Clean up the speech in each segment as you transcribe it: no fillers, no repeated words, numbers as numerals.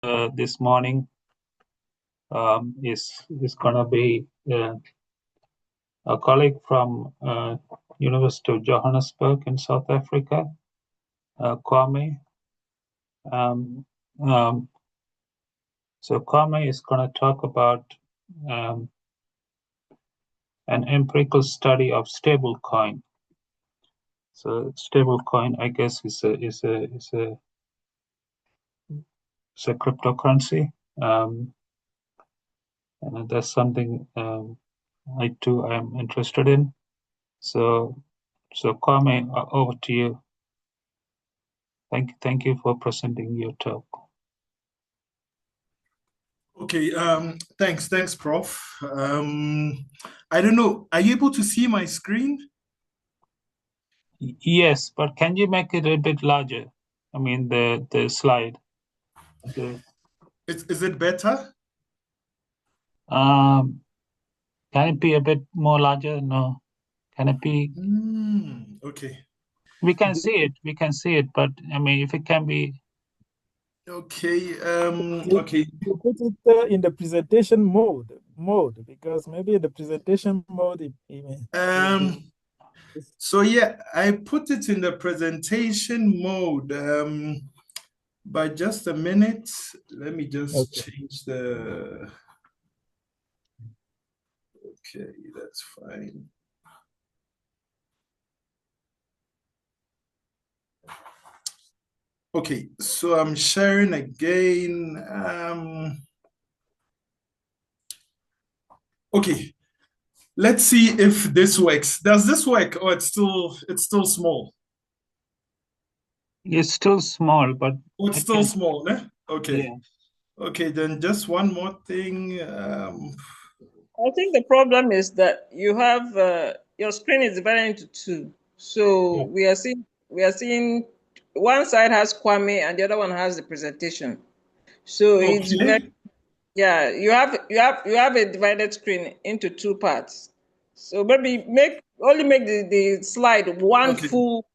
this morning is gonna be a colleague from University of Johannesburg in South Africa, Kwame. Um, um, so Kwame is gonna talk about um, an empirical study of stablecoin. So stablecoin, I guess, is a cryptocurrency, and that's something I too am interested in. So Kwame, over to you. Thank you for presenting your talk. Okay, thanks, Prof. I don't know, are you able to see my screen? Yes, but can you make it a bit larger? I mean, the slide. Okay. Is it better? Can it be a bit more larger? No. Can it be? Okay. We can see it, but I mean, if it can be. Okay, You put it in the presentation mode, because maybe the presentation mode. So yeah, I put it in the presentation mode. But just a minute, let me just change the. Okay, that's fine. Okay, so I'm sharing again. Okay, let's see if this works. Does this work, or it's still small? It's still small, but it's still small, eh? Okay. Yeah. Okay, then just one more thing. I think the problem is that you have your screen is divided into two. So we are seeing one side has Kwame and the other one has the presentation. So it's very you have a divided screen into two parts. So maybe make the slide one full.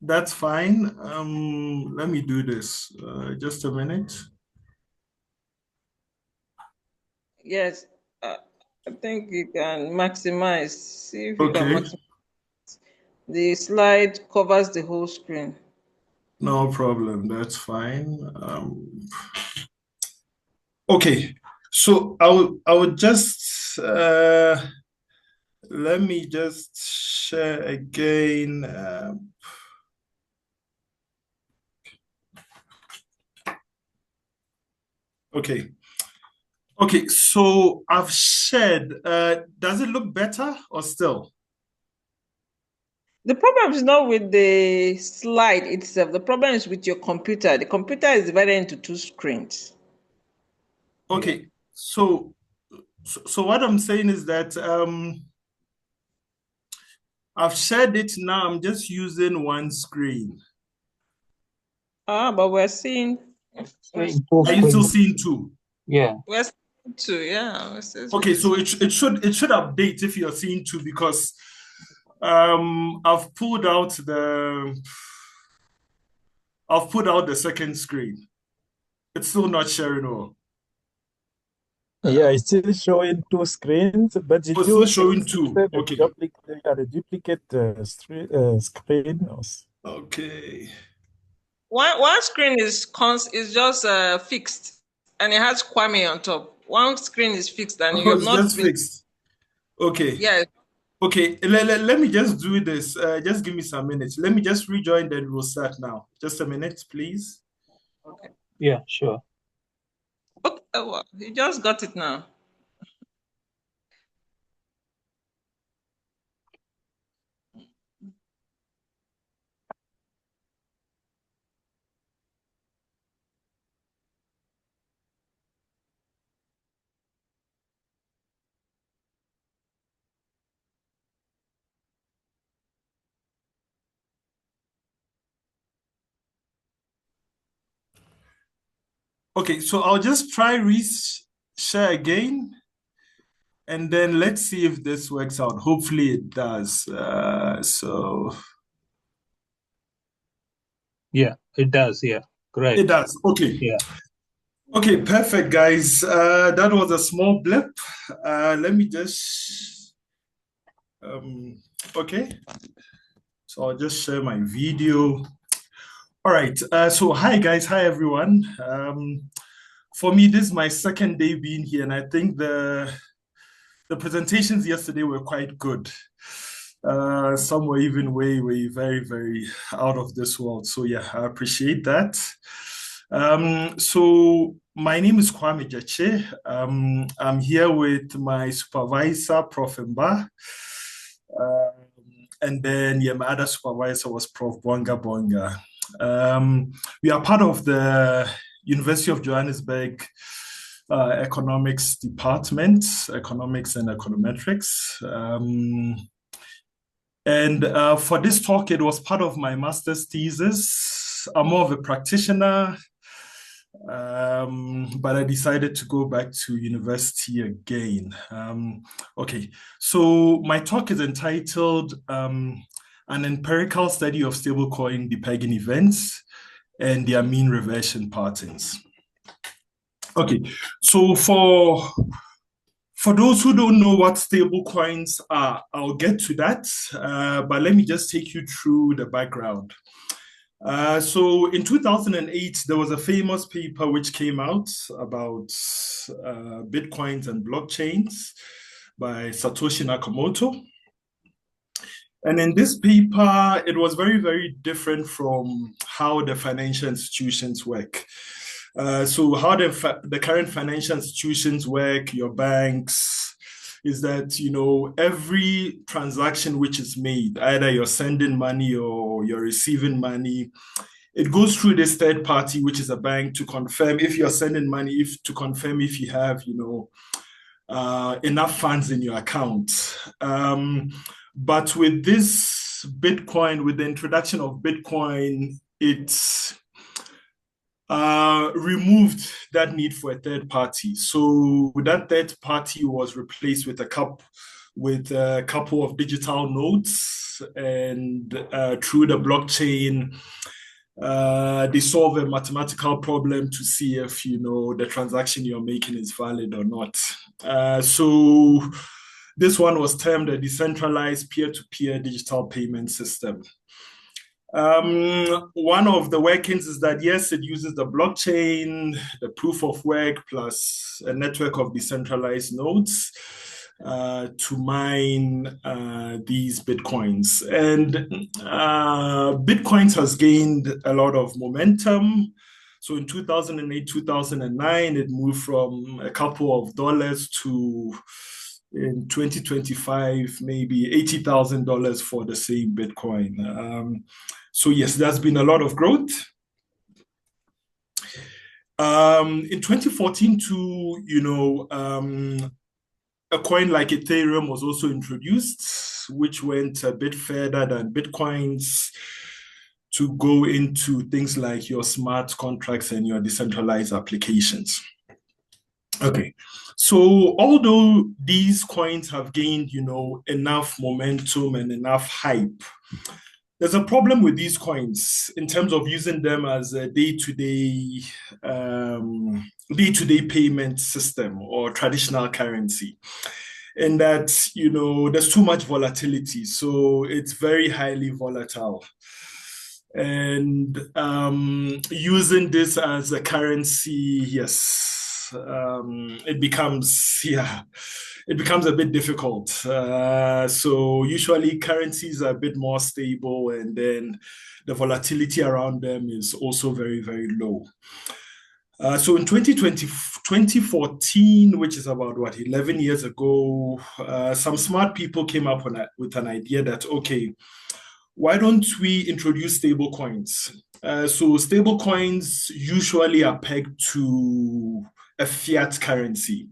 That's fine. Let me do this. Just a minute. Yes, I think you can maximize. See if you can maximize. The slide covers the whole screen. No problem. That's fine. Okay, so I would just let me just share again. Okay. Okay, so I've shared. Does it look better or still? The problem is not with the slide itself. The problem is with your computer. The computer is divided into two screens. Okay, so what I'm saying is that I've shared it now. I'm just using one screen. But we're seeing. Are you still seeing two? Yeah. We're seeing two. Yeah. Okay, so it should update if you're seeing two, because I've pulled out the second screen. It's still not sharing all. Yeah, it's still showing two screens, but it's still showing two. Okay. The duplicate screen. Okay. One screen is just fixed, and it has Kwame on top. One screen is fixed, and you have not just fixed. Okay. Yeah. Okay. Let me just do this. Just give me some minutes. Let me just rejoin, then we'll start now. Just a minute, please. Okay. Yeah, sure. Okay. Well, you just got it now. Okay, so I'll just try share again, and then let's see if this works out. Hopefully it does. Yeah, it does. Yeah. Correct. It does. Okay. Yeah. Okay, perfect, guys. That was a small blip. Let me just, okay. So I'll just share my video. All right. So hi, guys. Hi, everyone. For me, this is my second day being here, and I think the presentations yesterday were quite good. Some were even way, very, very out of this world. So yeah, I appreciate that. So my name is Kwame Jache. I'm here with my supervisor, Prof. Mba. And then yeah, my other supervisor was Prof. Bonga Bonga. We are part of the University of Johannesburg economics department, economics and econometrics. And for this talk, it was part of my master's thesis. I'm more of a practitioner, but I decided to go back to university again. Okay, so my talk is entitled An Empirical Study of Stablecoin Depegging Events and Their Mean Reversion Patterns. Okay, so for those who don't know what stable coins are, I'll get to that, but let me just take you through the background. So in 2008, there was a famous paper which came out about Bitcoins and blockchains by Satoshi Nakamoto. And in this paper, it was very, very different from how the financial institutions work. So how the current financial institutions work, your banks, is that, you know, every transaction which is made, either you're sending money or you're receiving money, it goes through this third party, which is a bank, to confirm if you're sending money, to confirm if you have, you know, enough funds in your account. But with this Bitcoin, with the introduction of Bitcoin, it's removed that need for a third party. So that third party was replaced with a couple of digital nodes, and through the blockchain, they solve a mathematical problem to see if, you know, the transaction you're making is valid or not. So this one was termed a decentralized peer-to-peer digital payment system. One of the workings is that, yes, it uses the blockchain, the proof of work, plus a network of decentralized nodes to mine these Bitcoins. And Bitcoins has gained a lot of momentum. So in 2008, 2009, it moved from a couple of dollars to, in 2025, maybe $80,000 for the same Bitcoin. So yes, there's been a lot of growth. In 2014 too, you know, a coin like Ethereum was also introduced, which went a bit further than Bitcoins to go into things like your smart contracts and your decentralized applications. Okay, so although these coins have gained, you know, enough momentum and enough hype, there's a problem with these coins in terms of using them as a day-to-day payment system or traditional currency. In that, you know, there's too much volatility, so it's very highly volatile. And using this as a currency, yes, it becomes a bit difficult. So usually currencies are a bit more stable, and then the volatility around them is also very, very low. So in 2014, which is about 11 years ago, some smart people came up with an idea that, okay, why don't we introduce stable coins? So stable coins usually are pegged to a fiat currency.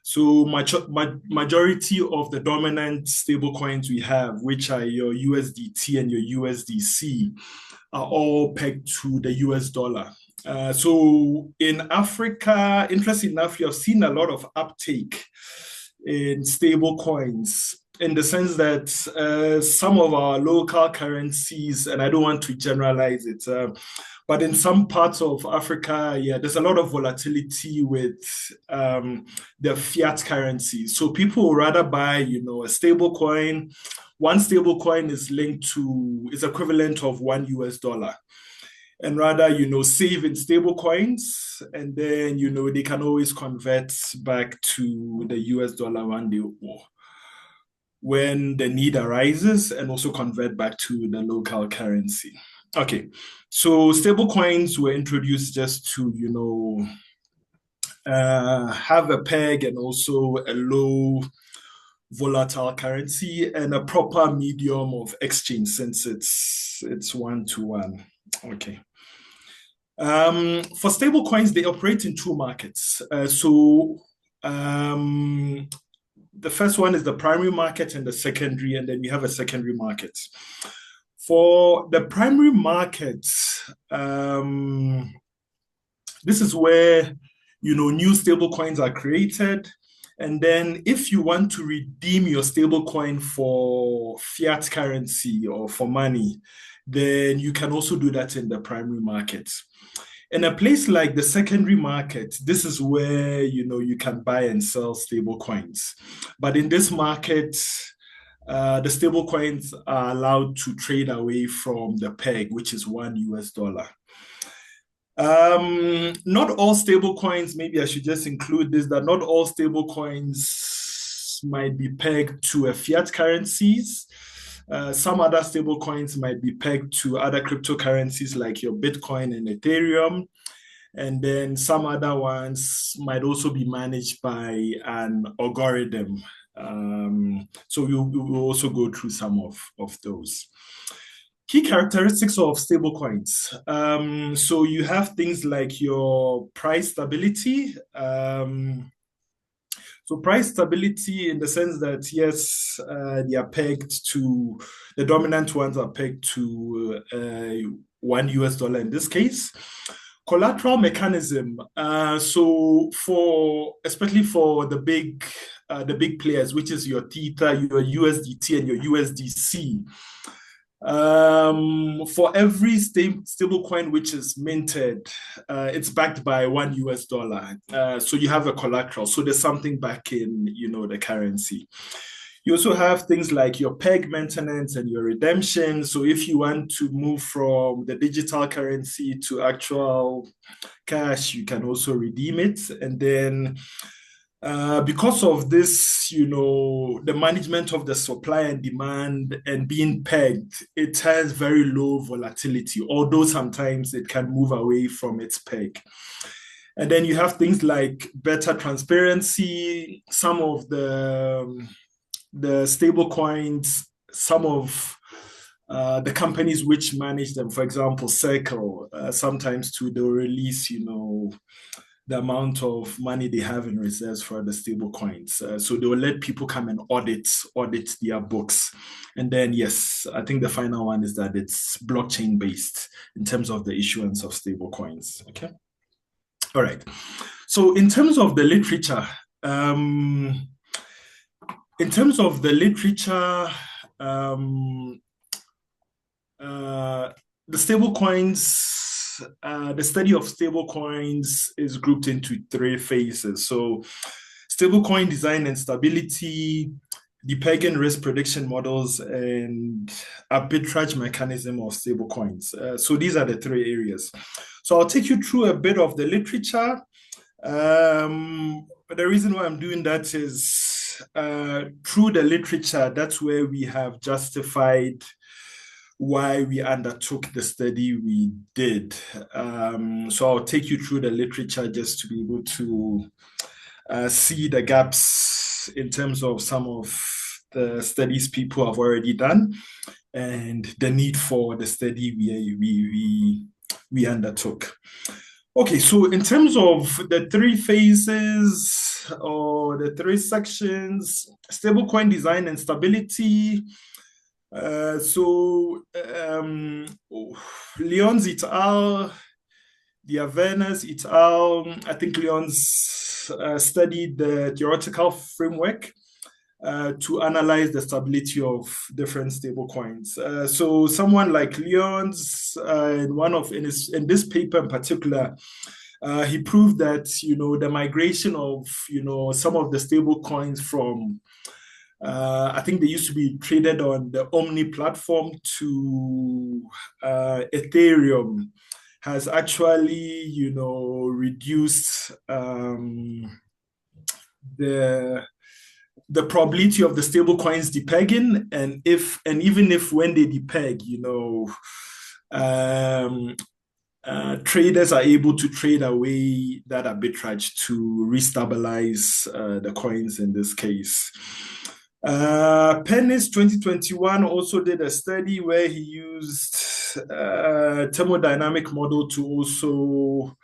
So majority of the dominant stable coins we have, which are your USDT and your USDC, are all pegged to the US dollar. So in Africa, interesting enough, you have seen a lot of uptake in stable coins in the sense that some of our local currencies, and I don't want to generalize it, but in some parts of Africa, yeah, there's a lot of volatility with the fiat currency. So people will rather buy, a stable coin. One stable coin is equivalent of $1. And rather, save in stable coins, and then, they can always convert back to the US dollar when the need arises, and also convert back to the local currency. Okay, so stable coins were introduced just to, have a peg and also a low volatile currency and a proper medium of exchange, since it's one-to-one. Okay. For stable coins, they operate in two markets. The first one is the primary market and the secondary, and then you have a secondary market. For the primary market, this is where, new stable coins are created. And then if you want to redeem your stable coin for fiat currency or for money, then you can also do that in the primary market. In a place like the secondary market, this is where, you can buy and sell stable coins. But in this market, the stable coins are allowed to trade away from the peg, which is $1. Not all stable coins, maybe I should just include this, that not all stable coins might be pegged to a fiat currencies. Some other stable coins might be pegged to other cryptocurrencies like your Bitcoin and Ethereum. And then some other ones might also be managed by an algorithm. So we will also go through some of those. Key characteristics of stablecoins. So you have things like your price stability. So price stability in the sense that, yes, they are pegged to, the dominant ones are pegged to $1 in this case. Collateral mechanism. So especially for the big players, which is your Tether, your USDT, and your USDC. For every stable coin which is minted, it's backed by $1. So you have a collateral. So there's something back in, the currency. You also have things like your peg maintenance and your redemption. So if you want to move from the digital currency to actual cash, you can also redeem it. And then because of this, the management of the supply and demand and being pegged, it has very low volatility, although sometimes it can move away from its peg. And then you have things like better transparency. Some of the stable coins, some of the companies which manage them, for example, Circle, sometimes too, they'll release, the amount of money they have in reserves for the stable coins. So they will let people come and audit their books. And then, yes, I think the final one is that it's blockchain based in terms of the issuance of stable coins. Okay. All right. So in terms of the literature, the stable coins, the study of stable coins is grouped into three phases. So stablecoin design and stability, the pagan risk prediction models, and arbitrage mechanism of stablecoins. So these are the three areas. So I'll take you through a bit of the literature. But the reason why I'm doing that is through the literature, that's where we have justified why we undertook the study we did. So I'll take you through the literature just to be able to see the gaps in terms of some of the studies people have already done and the need for the study we undertook. Okay, so in terms of the three phases or the three sections, stablecoin design and stability. Lyons et al., Diavenas et al., I think Lyons studied the theoretical framework to analyze the stability of different stable coins. So someone like Leon's, in this paper in particular, he proved that the migration of some of the stable coins from I think they used to be traded on the Omni platform to Ethereum has actually reduced the probability of the stable coins depegging, and even if when they depeg, traders are able to trade away that arbitrage to restabilize the coins in this case. Pennis 2021 also did a study where he used a thermodynamic model to also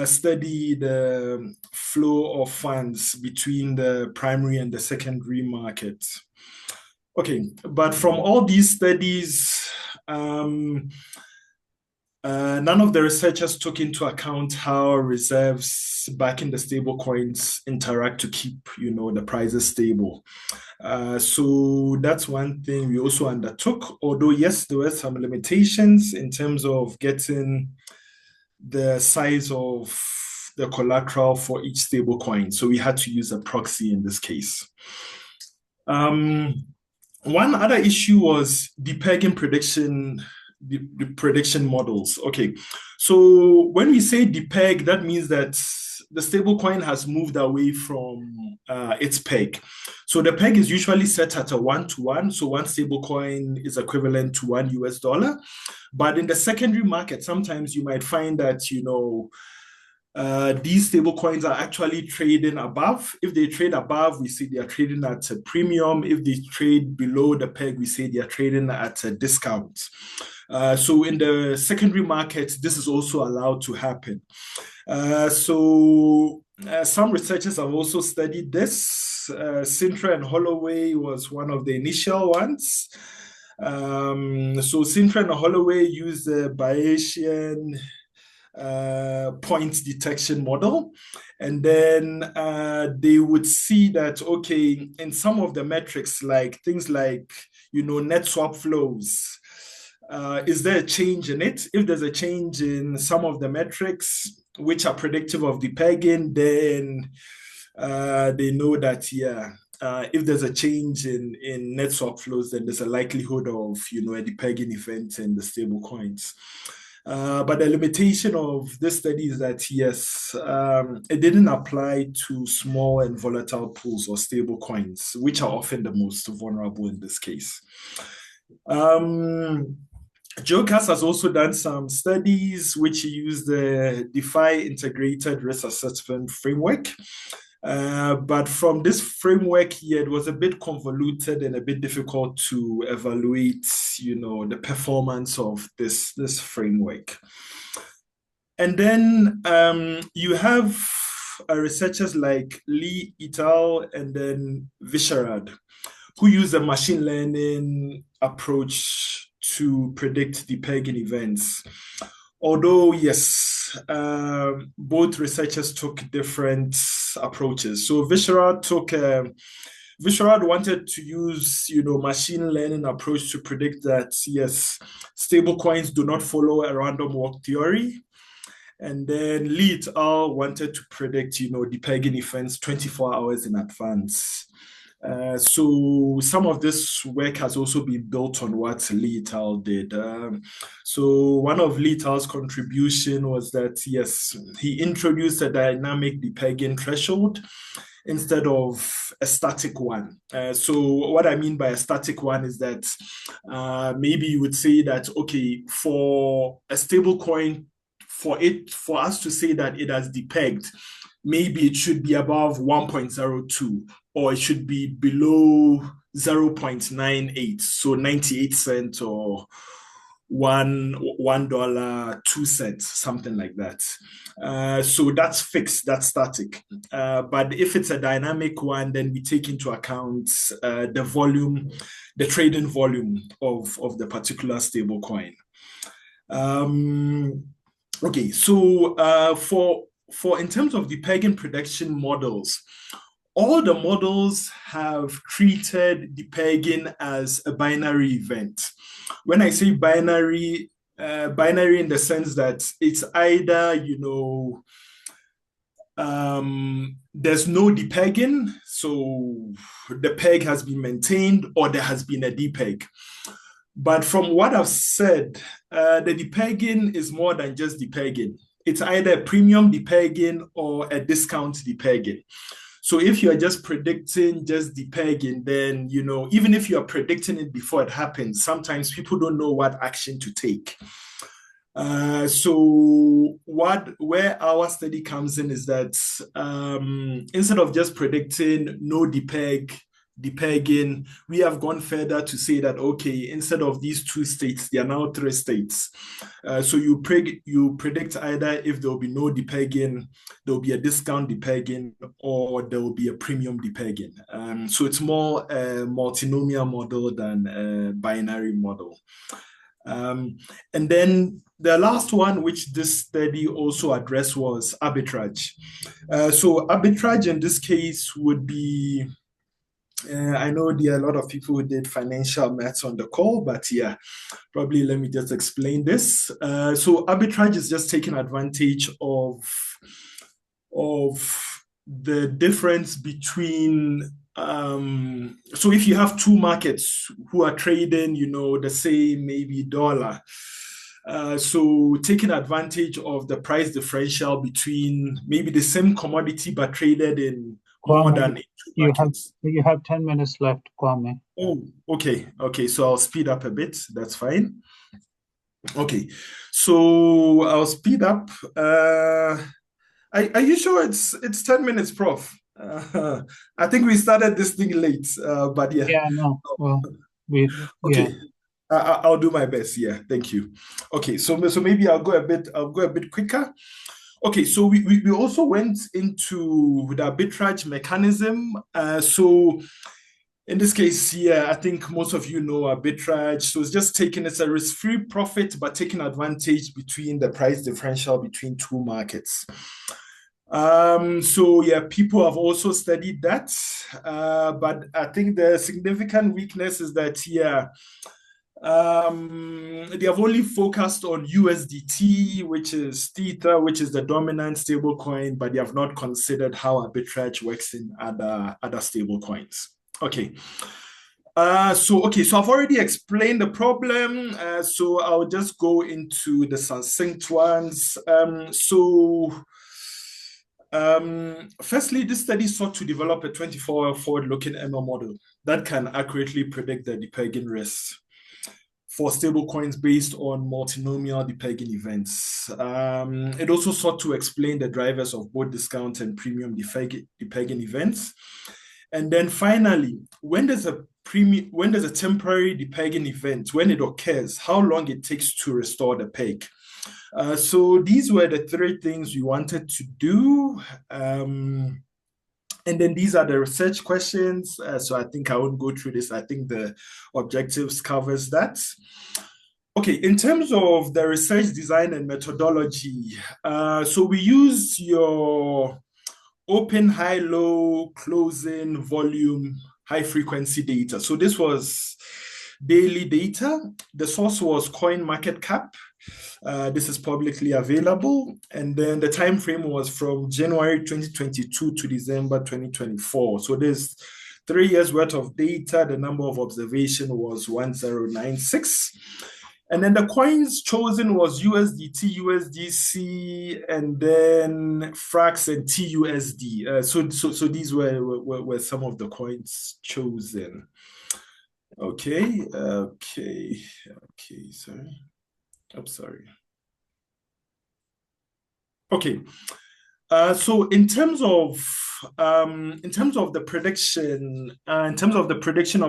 study the flow of funds between the primary and the secondary market. Okay, but from all these studies, none of the researchers took into account how reserves backing the stable coins interact to keep, the prices stable. So that's one thing we also undertook, although yes, there were some limitations in terms of getting the size of the collateral for each stable coin. So we had to use a proxy in this case. One other issue was depegging prediction, the prediction models. Okay, so when we say depeg, that means that the stable coin has moved away from its peg. So the peg is usually set at a 1-to-1. So one stable coin is equivalent to $1. But in the secondary market, sometimes you might find that, these stable coins are actually trading above. If they trade above, we say they are trading at a premium. If they trade below the peg, we say they are trading at a discount. So in the secondary market, this is also allowed to happen. Some researchers have also studied this. Sintra and Holloway was one of the initial ones. So Sintra and Holloway used the Bayesian point detection model, and then they would see that, okay, in some of the metrics, like things like net swap flows, is there a change in it? If there's a change in some of the metrics which are predictive of depegging, then they know that if there's a change in net swap flows, then there's a likelihood of a depegging event in the stable coins. But the limitation of this study is that, yes, it didn't apply to small and volatile pools or stable coins, which are often the most vulnerable in this case. Jokas has also done some studies which use the DeFi integrated risk assessment framework. But from this framework here, it was a bit convoluted and a bit difficult to evaluate, the performance of this framework. And then you have researchers like Lee et al. And then Visharad, who use a machine learning approach to predict depegging events. Although, yes, both researchers took different approaches. So Visharad wanted to use, machine learning approach to predict that, yes, stable coins do not follow a random walk theory. And then Lee et al. Wanted to predict, depegging events 24 hours in advance. So some of this work has also been built on what Lee et al. Did. So one of Lee et al.'s contribution was that, yes, he introduced a dynamic depegging threshold instead of a static one. So what I mean by a static one is that maybe you would say that, okay, for a stable coin, for us to say that it has depegged, maybe it should be above 1.02, or it should be below 0.98, so 98 cents or $1.02, something like that. So that's fixed, that's static. But if it's a dynamic one, then we take into account the volume, the trading volume of the particular stable coin. Okay, so for in terms of depegging prediction models, all the models have treated depegging as a binary event. When I say binary, binary in the sense that it's either, there's no depegging, so the peg has been maintained, or there has been a depeg. But from what I've said, the depegging is more than just depegging. It's either a premium depegging or a discount depegging. So if you're just predicting just depegging, then, even if you're predicting it before it happens, sometimes people don't know what action to take. So where our study comes in is that instead of just predicting no depegging, we have gone further to say that, okay, instead of these two states, there are now three states. So you predict either if there will be no depegging, there will be a discount depegging, or there will be a premium depegging. So it's more a multinomial model than a binary model. And then the last one, which this study also addressed, was arbitrage. So arbitrage in this case would be, I know there are a lot of people who did financial maths on the call, but yeah, probably let me just explain this. So arbitrage is just taking advantage of the difference between so if you have two markets who are trading, the same maybe dollar, so taking advantage of the price differential between maybe the same commodity but traded in more than two markets. You have 10 minutes left, Kwame. Oh, okay. So I'll speed up a bit. That's fine. Okay, so I'll speed up. Are you sure it's 10 minutes, Prof? I think we started this thing late, but yeah. Yeah, no. Well, okay. Yeah. I'll do my best. Yeah, thank you. Okay, so maybe I'll go a bit quicker. Okay, so we also went into the arbitrage mechanism. So in this case here, I think most of you know arbitrage. So it's a risk-free profit, but taking advantage between the price differential between two markets. So yeah, people have also studied that, but I think the significant weakness is that they have only focused on USDT, which is Theta, which is the dominant stable coin, but they have not considered how arbitrage works in other stable coins. Okay. So I've already explained the problem, so I'll just go into the succinct ones. Firstly, this study sought to develop a 24-hour forward-looking ML model that can accurately predict the depegging risk for stablecoins based on multinomial depegging events. It also sought to explain the drivers of both discount and premium depegging events. And then finally, when there's a temporary depegging event, when it occurs, how long it takes to restore the peg. So these were the three things we wanted to do. And then these are the research questions. So I think I won't go through this. I think the objectives covers that. Okay, in terms of the research design and methodology, so we used your open, high, low, closing, volume, high frequency data. So this was daily data. The source was CoinMarketCap. This is publicly available. And then the time frame was from January 2022 to December 2024. So there's 3 years worth of data. The number of observation was 1096. And then the coins chosen was USDT, USDC, and then Frax and TUSD. So these were some of the coins chosen. Okay, sorry. I'm sorry. Okay. So in terms of the prediction, of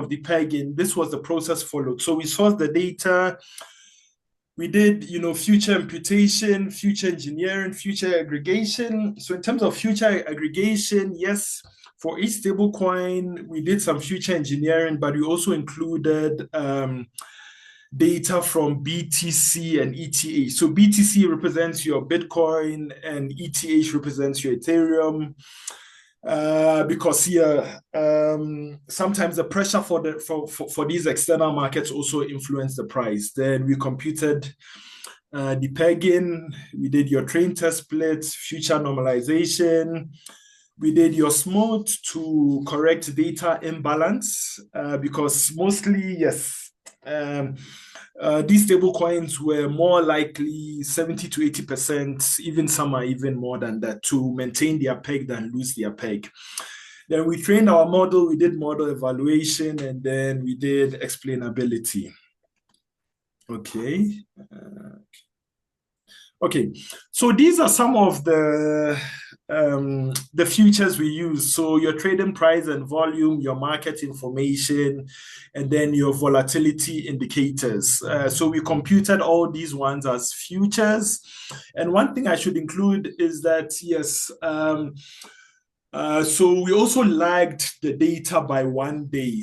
the pegging, this was the process followed. So we sourced the data. We did, future imputation, future engineering, future aggregation. So in terms of future aggregation, yes, for each stable coin, we did some future engineering, but we also included data from BTC and ETH. So BTC represents your Bitcoin and ETH represents your Ethereum. because here sometimes the pressure for these external markets also influence the price. Then we computed the pegging, we did your train test splits, future normalization, we did your smooth to correct data imbalance, because mostly, yes, these stable coins were more likely 70 to 80%, even some are even more than that, to maintain their peg than lose their peg. Then we trained our model, we did model evaluation, and then we did explainability. Okay. Okay, so these are some of the futures we use. So your trading price and volume, your market information, and then your volatility indicators. So we computed all these ones as futures. And one thing I should include is that, yes, so we also lagged the data by 1 day.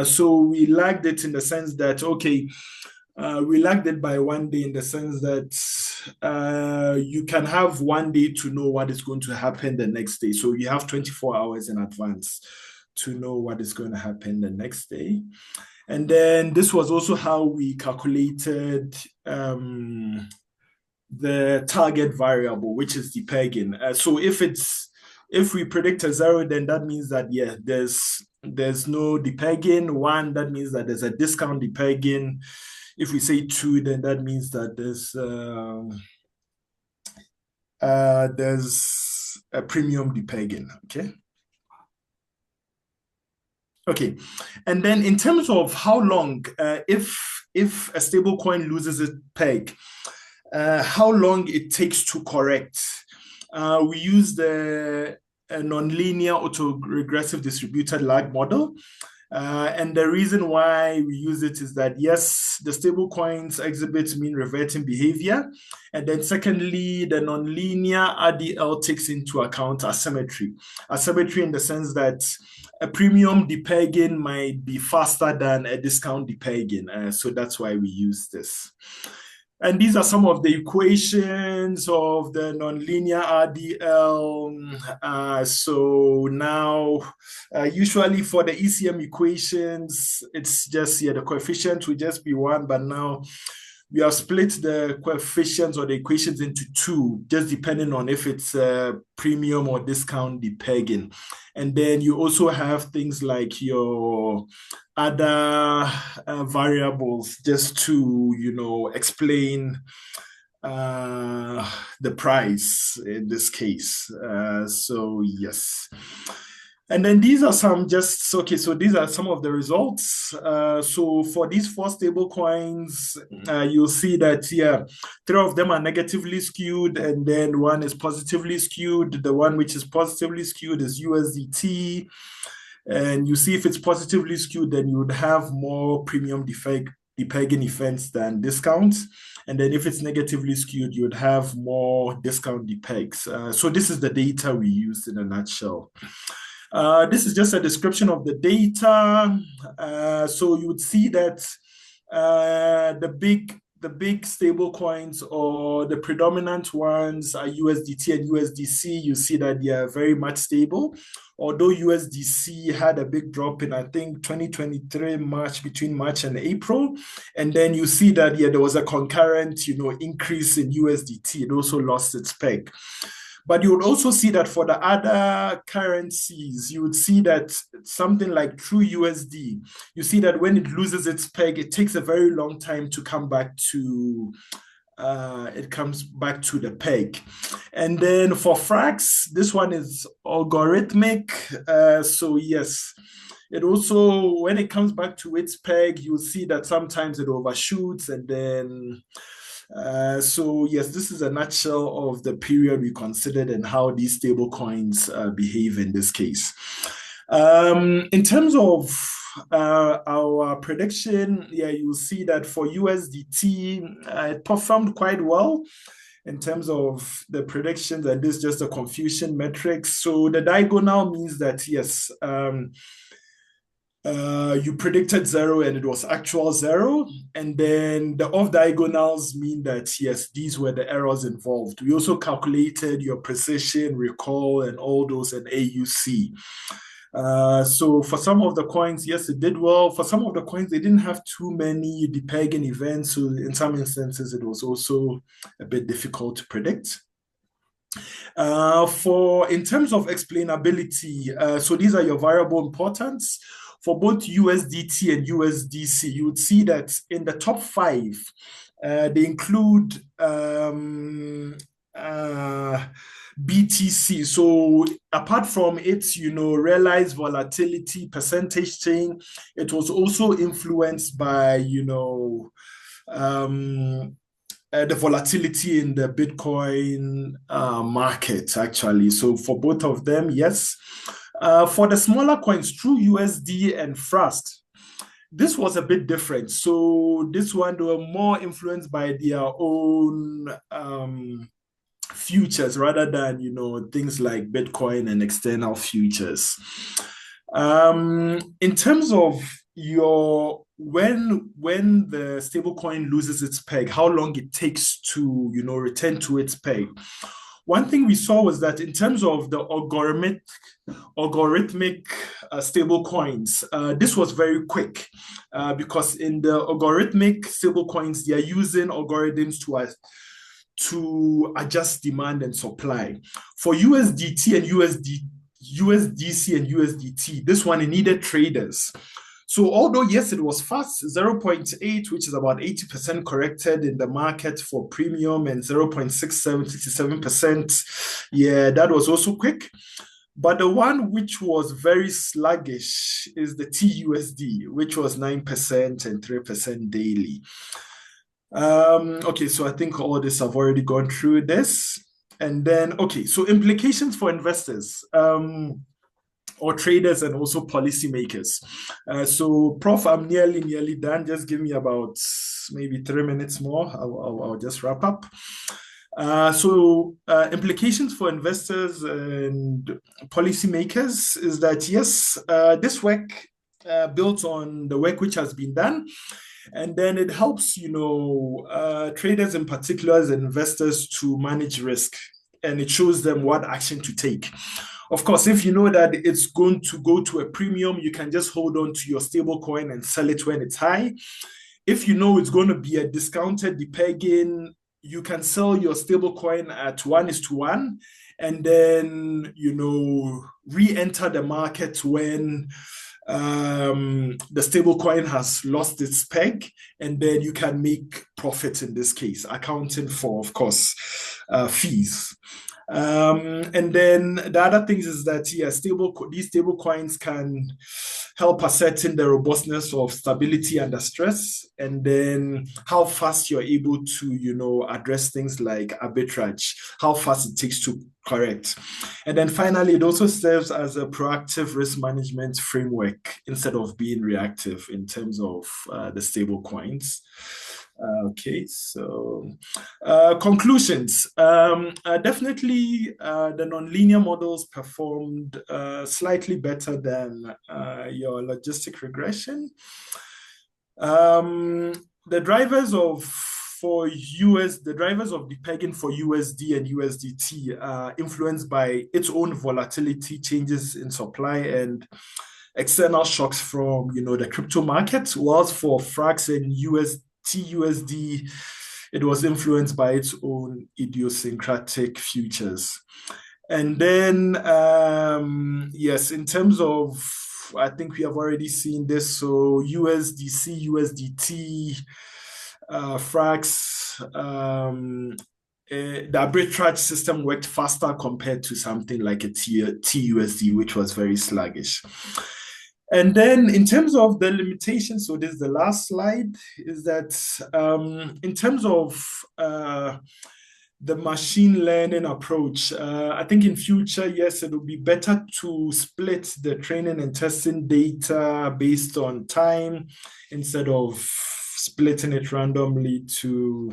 So we lagged it in the sense that, okay, we lagged it by 1 day in the sense that you can have 1 day to know what is going to happen the next day. So you have 24 hours in advance to know what is going to happen the next day. And then this was also how we calculated the target variable, which is the pegging. So if we predict a 0, then that means that, yeah, there's no depegging. 1, that means that there's a discount depegging. If we say 2, then that means that there's a premium depegging. Okay, and then in terms of how long, if a stable coin loses its peg, how long it takes to correct, we use the nonlinear autoregressive distributed lag model. And the reason why we use it is that, yes, the stable coins exhibit mean reverting behavior. And then secondly, the nonlinear RDL takes into account asymmetry. Asymmetry in the sense that a premium depegging might be faster than a discount depegging. So that's why we use this. And these are some of the equations of the nonlinear RDL. So now, usually for the ECM equations, it's just, the coefficient will just be 1, but now we have split the coefficients or the equations into 2, just depending on if it's premium or discount depegging. And then you also have things like your other variables just to, explain the price in this case. So yes. And then these are some so these are some of the results. So for these 4 stable coins, you'll see that, 3 of them are negatively skewed, and then 1 is positively skewed. The one which is positively skewed is USDT. And you see if it's positively skewed, then you would have more premium depegging events than discounts. And then if it's negatively skewed, you would have more discount depegs. So this is the data we used in a nutshell. This is just a description of the data. So you would see that the big stable coins, or the predominant ones, are USDT and USDC. You see that they are very much stable, although USDC had a big drop in, I think, 2023 between March and April. And then you see that, there was a concurrent, increase in USDT. It also lost its peg. But you would also see that for the other currencies, you would see that something like True USD, you see that when it loses its peg, it takes a very long time to come back to the peg. And then for Frax, this one is algorithmic. So yes, it also, when it comes back to its peg, you'll see that sometimes it overshoots, and then so yes, this is a nutshell of the period we considered and how these stable coins behave in this case. In terms of our prediction, you'll see that for USDT, it performed quite well in terms of the predictions, and this is just a confusion metric. So the diagonal means that, yes, You predicted zero and it was actual zero. And then the off diagonals mean that, yes, these were the errors involved. We also calculated your precision, recall, and all those and AUC. So for some of the coins, yes, it did well. For some of the coins, they didn't have too many depegging events. So in some instances, it was also a bit difficult to predict. For in terms of explainability, so these are your variable importance. For both USDT and USDC, you would see that in the top five, they include BTC. So apart from its, realized volatility percentage change, it was also influenced by, the volatility in the Bitcoin market, actually. So for both of them, yes. For the smaller coins, True USD and Frost, this was a bit different. So this one, they were more influenced by their own futures rather than, things like Bitcoin and external futures. In terms of your when the stablecoin loses its peg, how long it takes to return to its peg. One thing we saw was that in terms of the algorithmic stable coins, this was very quick because in the algorithmic stable coins, they are using algorithms to adjust demand and supply. For USDT and USDC and USDT, this one, it needed traders. So although, yes, it was fast, 0.8, which is about 80% corrected in the market for premium, and 0.67, 67%, yeah, that was also quick. But the one which was very sluggish is the TUSD, which was 9% and 3% daily. Okay, so I think all this, I've already gone through this. And then, okay, so implications for investors. Or traders and also policymakers. So, Prof, I'm nearly done. Just give me about maybe 3 minutes more. I'll just wrap up. Implications for investors and policymakers is that, yes, this work builds on the work which has been done. And then it helps, traders in particular as investors to manage risk. And it shows them what action to take. Of course, if you know that it's going to go to a premium, you can just hold on to your stable coin and sell it when it's high. If you know it's going to be a discounted depegging, you can sell your stable coin at 1:1 and then, re-enter the market when the stable coin has lost its peg, and then you can make profit in this case, accounting for, of course, fees. And then the other things is that, these stable coins can help ascertain the robustness of stability under stress, and then how fast you're able to, address things like arbitrage, how fast it takes to correct. And then finally, it also serves as a proactive risk management framework instead of being reactive in terms of the stable coins. Okay, so conclusions. Definitely, the nonlinear models performed slightly better than your logistic regression. The drivers of depegging for USD and USDT are influenced by its own volatility, changes in supply, and external shocks from the crypto market. Whilst for Frax and TUSD, it was influenced by its own idiosyncratic futures. And then, yes, in terms of, I think we have already seen this. So USDC, USDT, Frax, the arbitrage system worked faster compared to something like a TUSD, which was very sluggish. And then in terms of the limitations, so this is the last slide, is that in terms of the machine learning approach, I think in future, yes, it will be better to split the training and testing data based on time instead of splitting it randomly to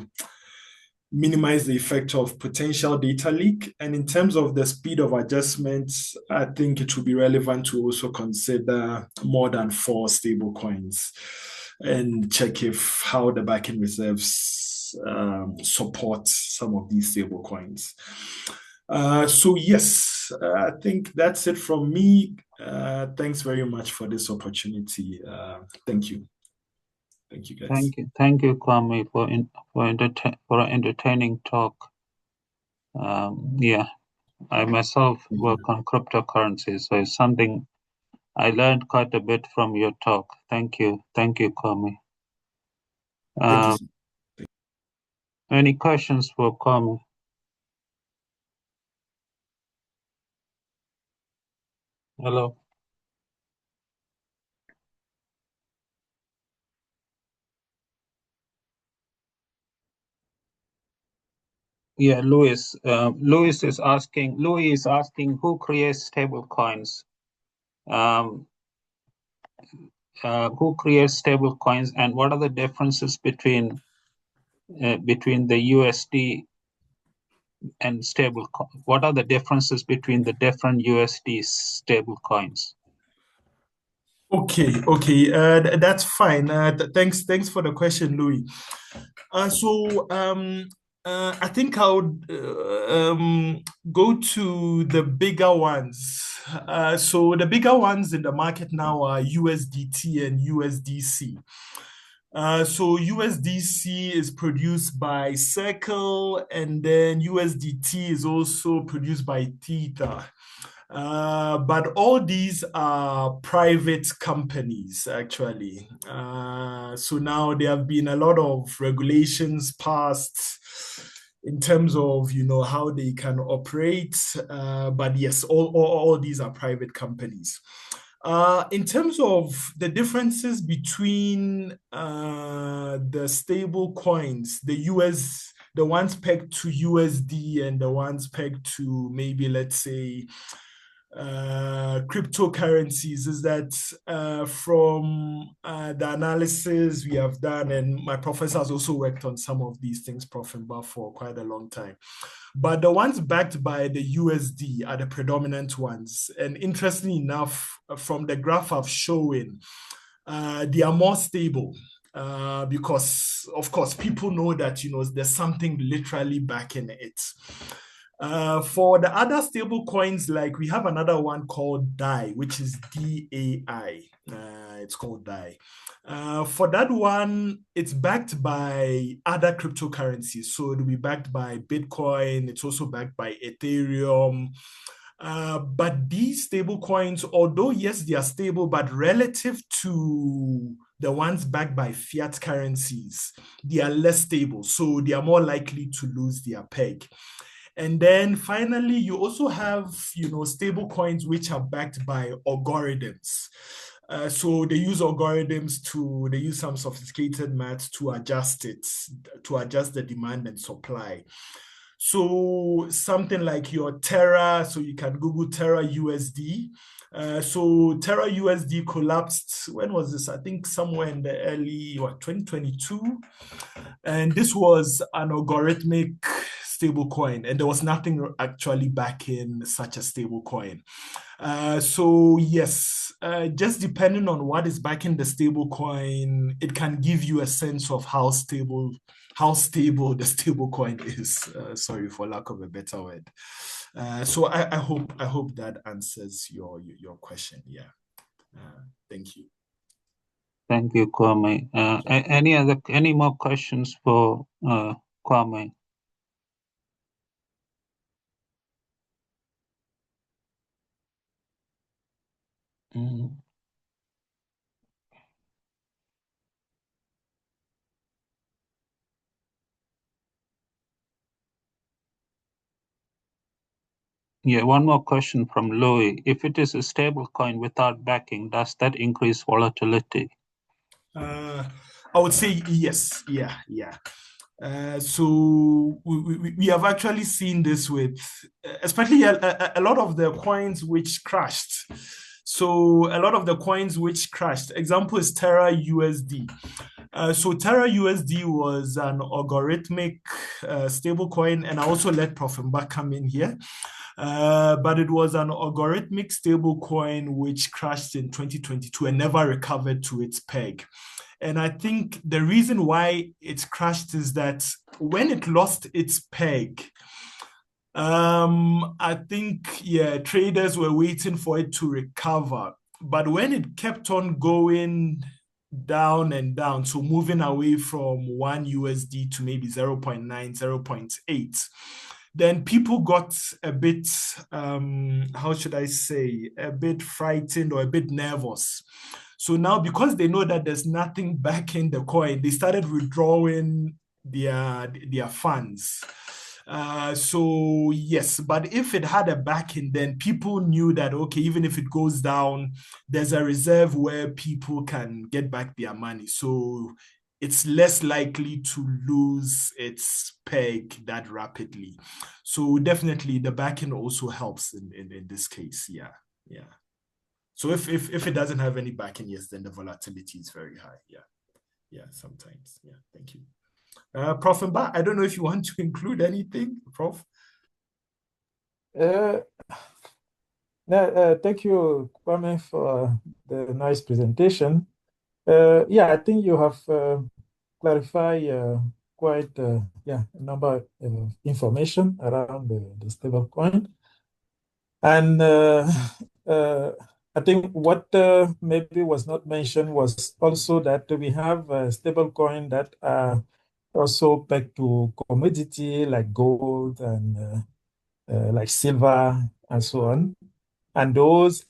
minimize the effect of potential data leak. And in terms of the speed of adjustments, I think it will be relevant to also consider more than 4 stable coins and check if how the backing reserves support some of these stable coins. So yes, I think that's it from me. Thanks very much for this opportunity. Thank you. Thank you, guys. Thank you, Kwame, for an entertaining talk. Yeah, I myself work on cryptocurrencies, so it's something I learned quite a bit from your talk. Thank you, Kwame. Thank you. Any questions for Kwame? Hello. Yeah, Louis. Louis is asking who creates stable coins. Who creates stable coins, and what are the differences between the USD and stable? What are the differences between the different USD stable coins? Okay, that's fine. Thanks for the question, Louis. I think I would go to the bigger ones. So the bigger ones in the market now are USDT and USDC. So USDC is produced by Circle, and then USDT is also produced by Theta. But all these are private companies, actually. So now there have been a lot of regulations passed in terms of how they can operate. But yes, all these are private companies. In terms of the differences between the stable coins, the ones pegged to USD and the ones pegged to maybe, let's say, cryptocurrencies, is that from the analysis we have done, and my professor has also worked on some of these things, Prof. Mba, for quite a long time. But the ones backed by the USD are the predominant ones. And interestingly enough, from the graph I've shown, they are more stable. Because of course people know that there's something literally backing it. For the other stable coins, like we have another one called DAI, which is DAI. It's called DAI. For that one, it's backed by other cryptocurrencies. So it'll be backed by Bitcoin. It's also backed by Ethereum. But these stable coins, although yes, they are stable, but relative to the ones backed by fiat currencies, they are less stable. So they are more likely to lose their peg. And then finally, you also have, stable coins which are backed by algorithms. So they use algorithms they use some sophisticated math to adjust the demand and supply. So something like your Terra, so you can Google Terra USD. So Terra USD collapsed, when was this? I think somewhere in the early, 2022. And this was an algorithmic stable coin, and there was nothing actually backing such a stable coin. So yes, just depending on what is backing the stable coin, it can give you a sense of how stable the stable coin is. Sorry for lack of a better word. So I hope that answers your question. Yeah. Thank you. Thank you, Kwame. Any more questions for Kwame? Yeah, one more question from Louis. If it is a stable coin without backing, does that increase volatility? I would say yes. Yeah. So we have actually seen this with, especially a lot of the coins which crashed. So a lot of the coins which crashed, example is Terra USD. So Terra USD was an algorithmic stablecoin, and I also let Prof. Mba come in here. But it was an algorithmic stablecoin which crashed in 2022 and never recovered to its peg. And I think the reason why it crashed is that when it lost its peg, I think, yeah, traders were waiting for it to recover. But when it kept on going down and down, so moving away from 1 USD to maybe 0.9, 0.8, then people got a bit, how should I say, a bit frightened or a bit nervous. So now, because they know that there's nothing backing the coin, they started withdrawing their funds. So yes, but if it had a backing, then people knew that, okay, even if it goes down, there's a reserve where people can get back their money. So it's less likely to lose its peg that rapidly. So definitely the backing also helps in this case. Yeah. Yeah. So if it doesn't have any backing, yes, then the volatility is very high. Yeah. Yeah, sometimes. Yeah. Thank you. Prof. Mba, I don't know if you want to include anything, Prof. Thank you, Kwame, for the nice presentation. Yeah, I think you have clarified quite a number of information around the stable coin. And I think what maybe was not mentioned was also that we have stable coin that are also pegged to commodity like gold and like silver and so on. And those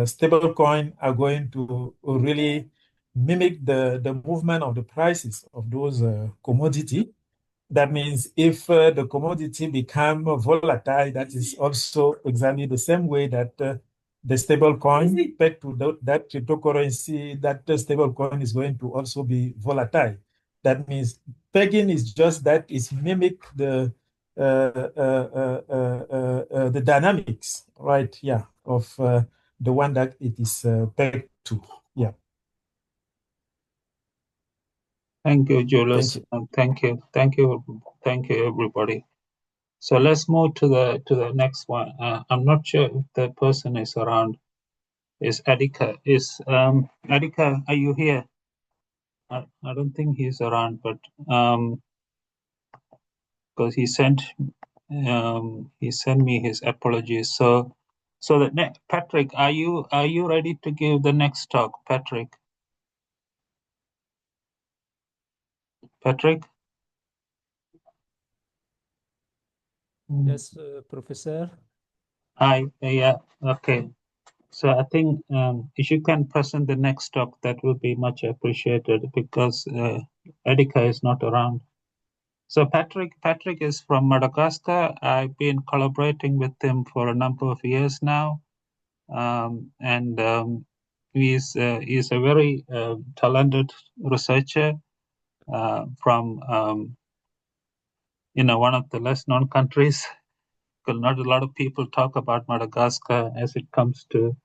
stable coin are going to really mimic the movement of the prices of those commodity. That means if the commodity become volatile, that is also exactly the same way that the stable coin pegged to that cryptocurrency, that the stable coin is going to also be volatile. That means pegging is just that is mimic the dynamics, right? Yeah, of the one that it is pegged to. Yeah. Thank you, Thank Julius. you. Thank you, everybody. So let's move to the next one. I'm not sure if the person is around. Is Adika? Adika? Are you here? I don't think he's around, but because he sent me his apologies. So the Patrick, are you ready to give the next talk, Patrick? Patrick? Yes, Professor. Hi. Yeah. Okay. So I think if you can present the next talk, that will be much appreciated because Edika is not around. So Patrick is from Madagascar. I've been collaborating with him for a number of years now, and he's a very talented researcher from one of the less known countries. Because not a lot of people talk about Madagascar as it comes to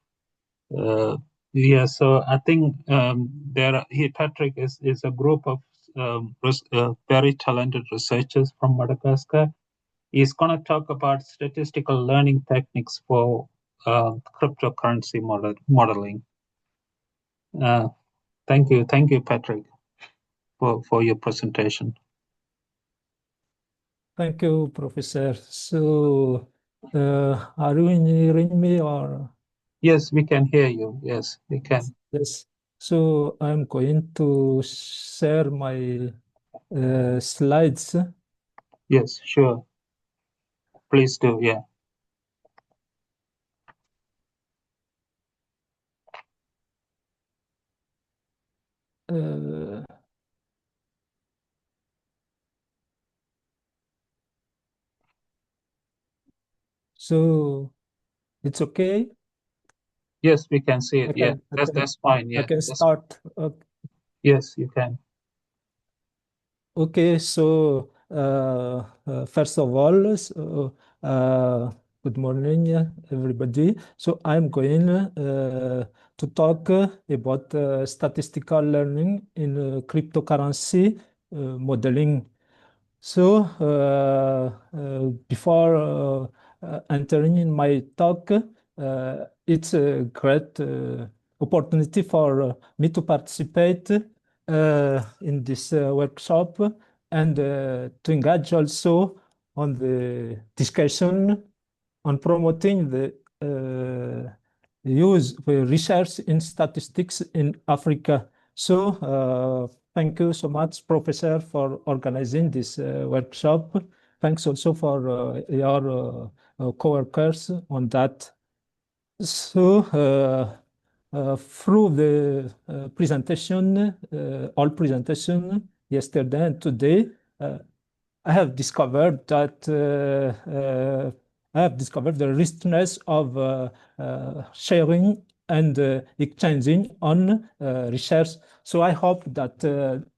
so I think Patrick is a group of very talented researchers from Madagascar. He's going to talk about statistical learning techniques for cryptocurrency modeling. Thank you, Patrick, for your presentation. Thank you, Professor. So, are you hearing me or? Yes, we can hear you. Yes, we can. Yes. So I'm going to share my slides. Yes, sure. Please do. Yeah. Uh, so it's okay. Yes, we can see it. I can, I can, That's fine. I Yeah. can start. Yes, you can. Okay, so first of all, good morning, everybody. So I'm going to talk about statistical learning in cryptocurrency modeling. So, before entering in my talk, it's a great opportunity for me to participate in this workshop and to engage also on the discussion on promoting the use the research in statistics in Africa. So, thank you so much, Professor, for organizing this workshop. Thanks also for your co-workers on that. So, through the presentation, all presentation yesterday and today, I have discovered that I have discovered the richness of sharing and exchanging on research. So I hope that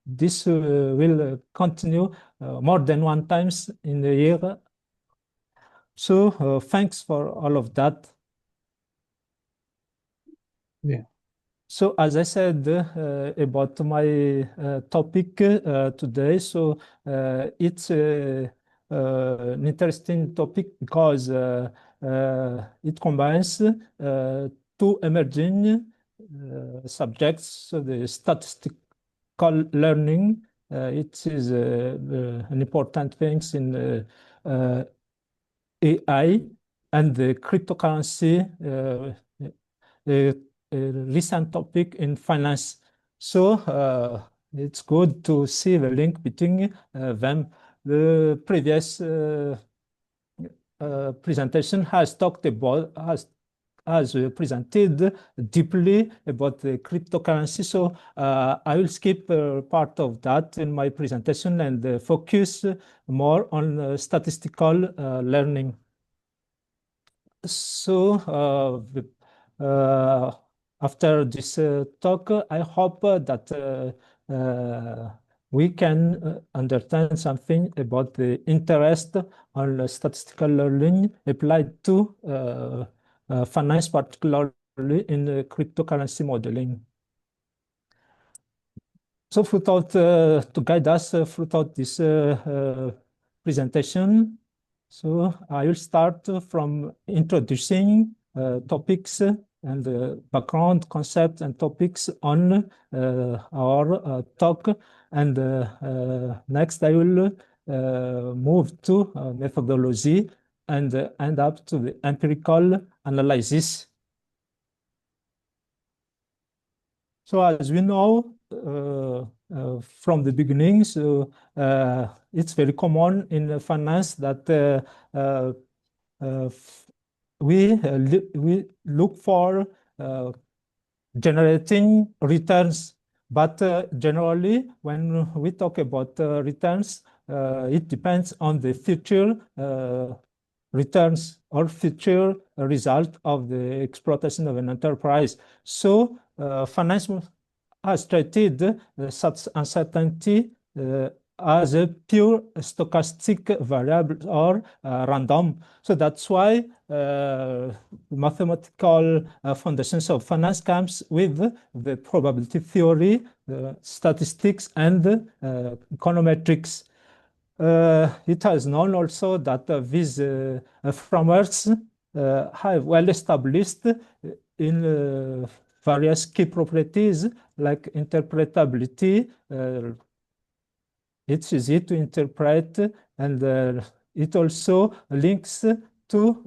this will continue more than one times in a year. So thanks for all of that. Yeah. So as I said about my topic today, so it's an interesting topic because it combines two emerging subjects. So the statistical learning, it is an important thing in AI and the cryptocurrency. A, a recent topic in finance. So it's good to see the link between them. The previous presentation has talked about, has presented deeply about the cryptocurrency. So I will skip part of that in my presentation and focus more on statistical learning. So after this talk, I hope that we can understand something about the interest on statistical learning applied to finance, particularly in cryptocurrency modeling. So throughout to guide us throughout this presentation, so I will start from introducing topics and background concepts and topics on our talk. And next I will move to methodology and end up to the empirical analysis. So as we know from the beginning, so it's very common in finance that we look for generating returns. But generally, when we talk about returns, it depends on the future returns or future result of the exploitation of an enterprise. So finance has treated such uncertainty as a pure stochastic variable or random. So that's why mathematical foundations of finance comes with the probability theory, statistics, and econometrics. It has known also that these frameworks have well established in various key properties like interpretability. It's easy to interpret, and it also links to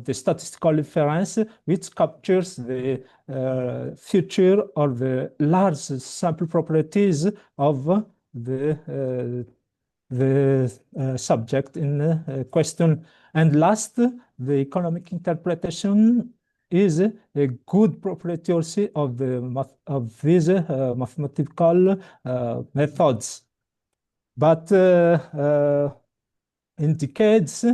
the statistical inference, which captures the future or the large sample properties of the subject in question. And last, the economic interpretation is a good property also of these mathematical methods. But in decades,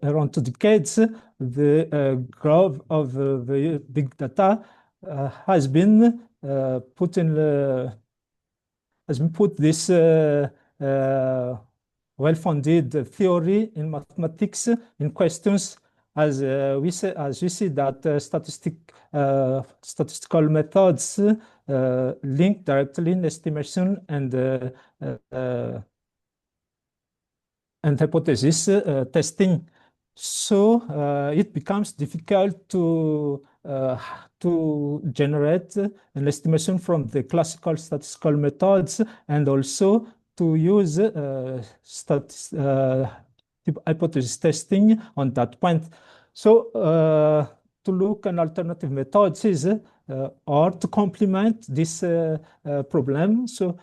around 2 decades, the growth of the big data has been put this well-founded theory in mathematics in questions. as we see that statistical methods link directly in estimation and hypothesis testing. So it becomes difficult to generate an estimation from the classical statistical methods, and also to use hypothesis testing on that point. So to look at alternative methods is or to complement this problem. So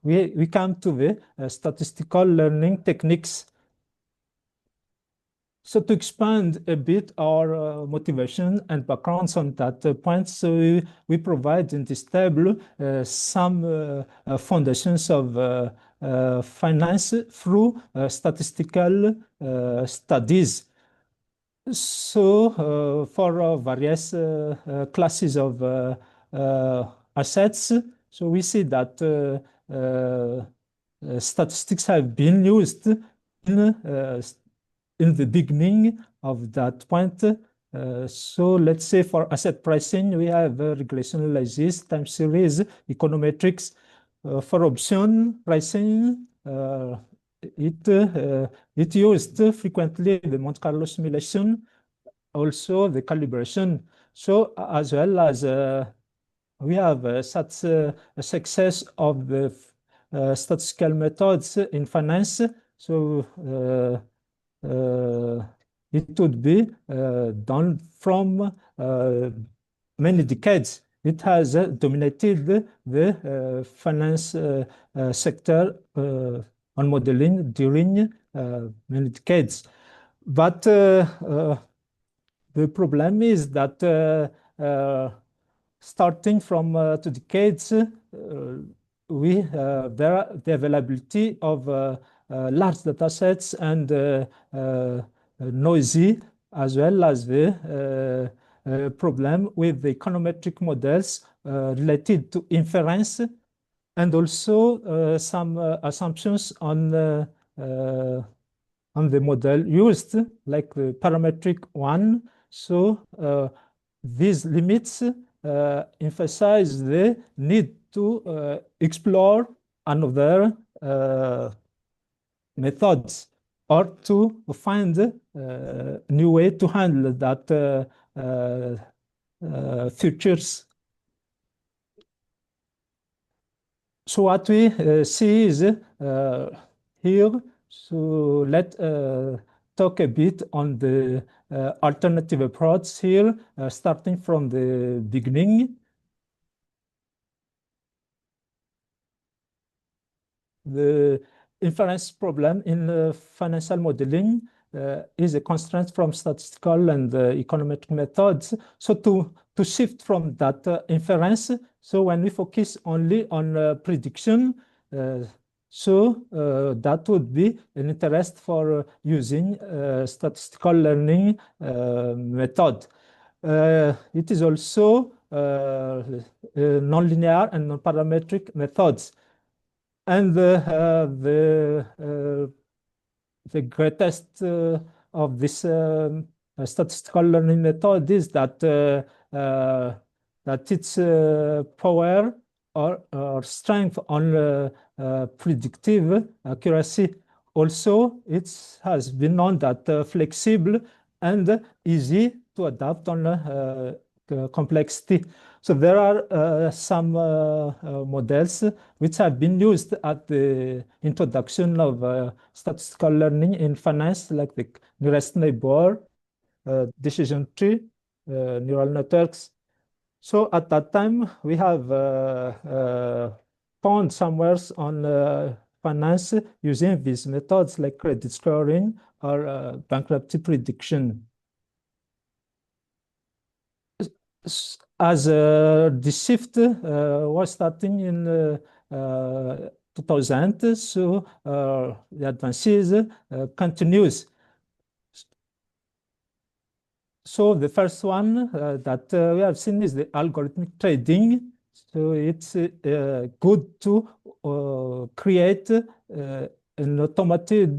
we come to the statistical learning techniques. So to expand a bit our motivation and backgrounds on that point, so we provide in this table some foundations of finance through statistical studies. So for various classes of assets, so we see that statistics have been used in the beginning of that point. So let's say for asset pricing, we have regression analysis, time series, econometrics. For option pricing, it used frequently the Monte Carlo simulation, also the calibration. So as well as we have such a success of the statistical methods in finance. So it would be done from many decades. It has dominated the finance sector on modeling during many decades. But the problem is that starting from 2 decades, the availability of large data sets and noisy, as well as the problem with the econometric models related to inference, and also some assumptions on the model used, like the parametric one. So these limits emphasize the need to explore another methods, or to find a new way to handle that features. So what we see is here, so let's talk a bit on the alternative approach here, starting from the beginning. The inference problem in financial modeling is a constraint from statistical and econometric methods. So to shift from that inference, so when we focus only on prediction, so that would be an interest for using statistical learning method. It is also nonlinear and non-parametric methods. And the greatest of this statistical learning method is that its power or strength on predictive accuracy. Also, it has been known that flexible and easy to adapt on complexity. So there are some models which have been used at the introduction of statistical learning in finance, like the nearest neighbor, decision tree, neural networks. So at that time, we have found somewhere on finance using these methods like credit scoring or bankruptcy prediction. As the shift was starting in 2000, so the advances continues. So the first one that we have seen is the algorithmic trading. So it's good to create an automated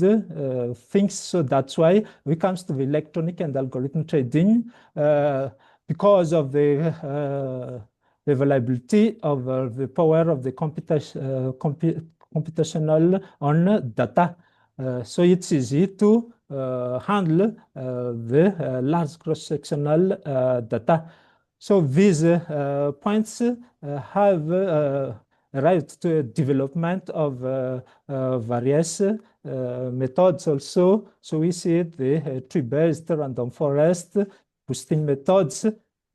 things. So that's why we comes to the electronic and algorithm trading because of the availability of the power of the computational on data. So it's easy to handle the large cross-sectional data. So these points have arrived to a development of various methods also. So we see the tree-based random forest boosting methods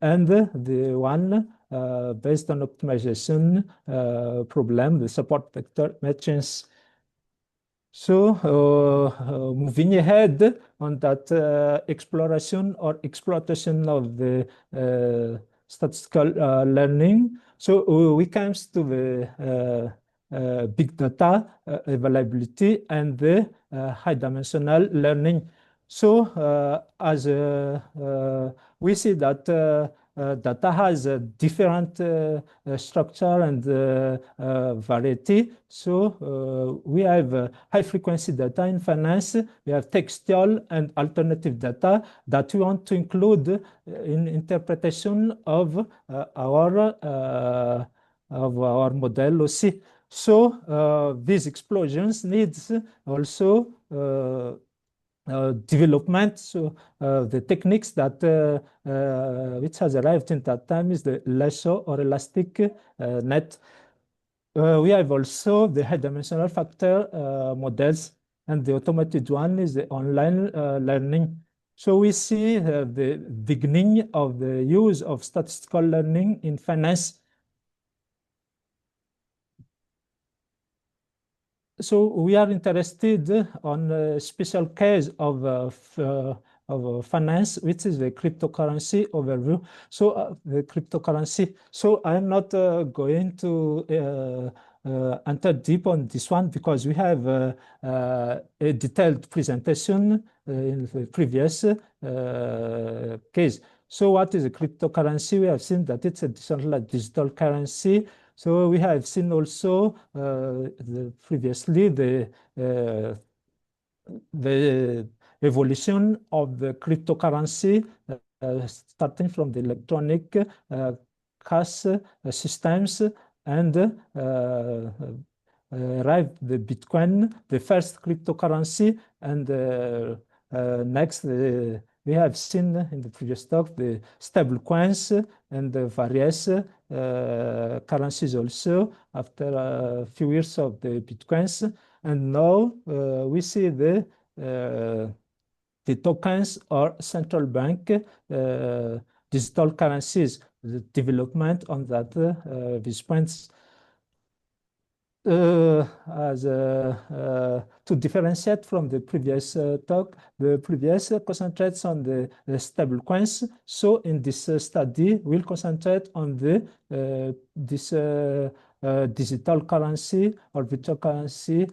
and the one based on optimization problem, the support vector matchings. So moving ahead on that exploration or exploitation of the statistical learning, so we comes to the big data availability and the high dimensional learning. So as we see that data has a different structure and variety. So we have high frequency data in finance. We have textual and alternative data that we want to include in interpretation of our model OC. So these explosions needs also development. So the techniques that which has arrived in that time is the lasso or elastic net. We have also the high dimensional factor models, and the automated one is the online learning. So we see the beginning of the use of statistical learning in finance. So we are interested on a special case of finance, which is the cryptocurrency overview. So the cryptocurrency. So I'm not going to enter deep on this one because we have a detailed presentation in the previous case. So what is a cryptocurrency? We have seen that it's a decentralized digital currency. So we have seen also previously the evolution of the cryptocurrency starting from the electronic cash systems and arrived the Bitcoin, the first cryptocurrency, and next we have seen in the previous talk the stable coins and the various currencies also after a few years of the Bitcoins. And now we see the tokens or central bank digital currencies, the development on that these points. As to differentiate from the previous talk, the previous concentrates on the stable coins. So in this study, we'll concentrate on the this digital currency or virtual currency,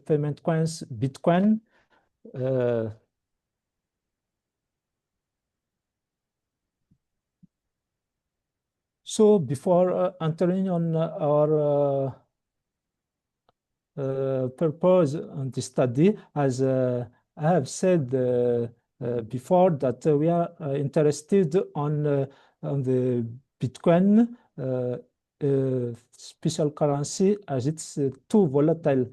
payment coins, Bitcoin. So before entering on our purpose on this study, as I have said before, that we are interested on the Bitcoin special currency as it's too volatile,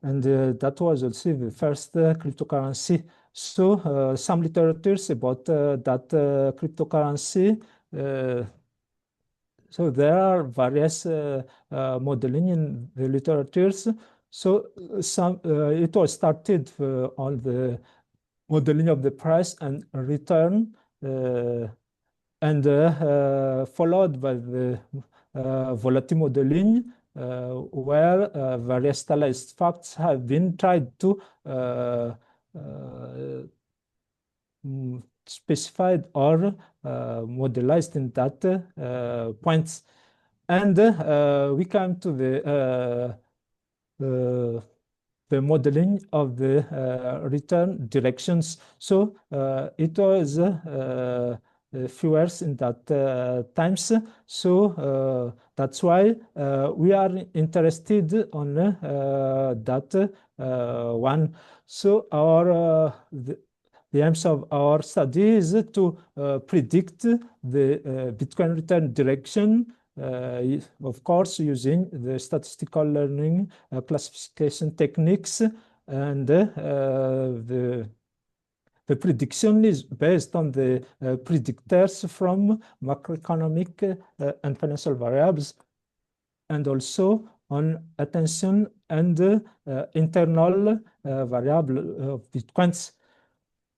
and that was also the first cryptocurrency. So some literatures about that cryptocurrency. So there are various modeling in the literatures. So it was started on the modeling of the price and return, and followed by the volatility modeling, where various stylized facts have been tried to specified or modelized in that points. And we come to the modeling of the return directions. So it was few years in that times. So that's why we are interested on that one. So the aims of our study is to predict the Bitcoin return direction, of course, using the statistical learning classification techniques, and the prediction is based on the predictors from macroeconomic and financial variables, and also on attention and internal variable of Bitcoins.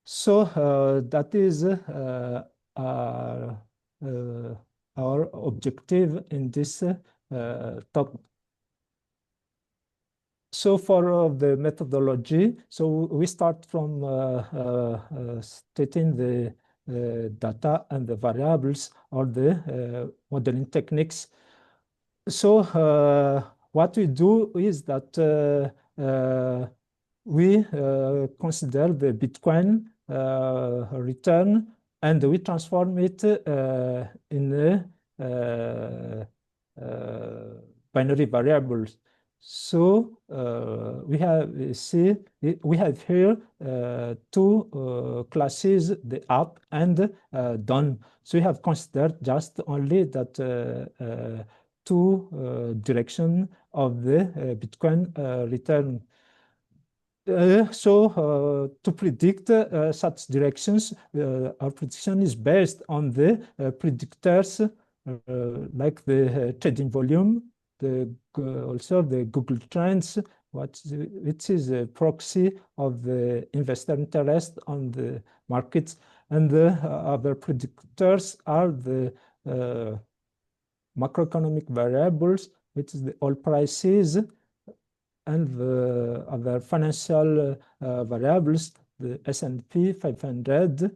So that is our objective in this talk. So for the methodology, so we start from stating the data and the variables or the modeling techniques. So what we do is that we consider the Bitcoin return, and we transform it in binary variables. So we have here two classes, the up and down. So we have considered just only that two direction of the Bitcoin return. So to predict such directions, our prediction is based on the predictors like the trading volume, also the Google Trends, which is a proxy of the investor interest on the markets, and the other predictors are the macroeconomic variables, which is the oil prices, and the other financial variables, the S&P 500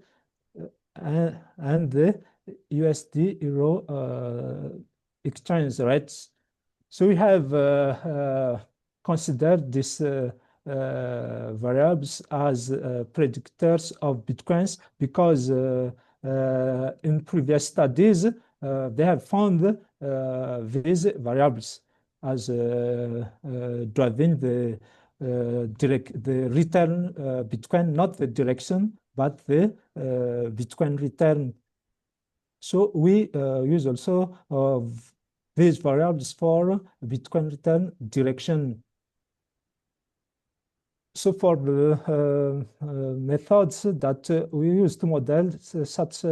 and the USD Euro exchange rates. So we have considered these variables as predictors of Bitcoins because in previous studies they have found these variables as driving the return Bitcoin, not the direction, but the Bitcoin return. So we use also these variables for Bitcoin return direction. So for the methods that we use to model such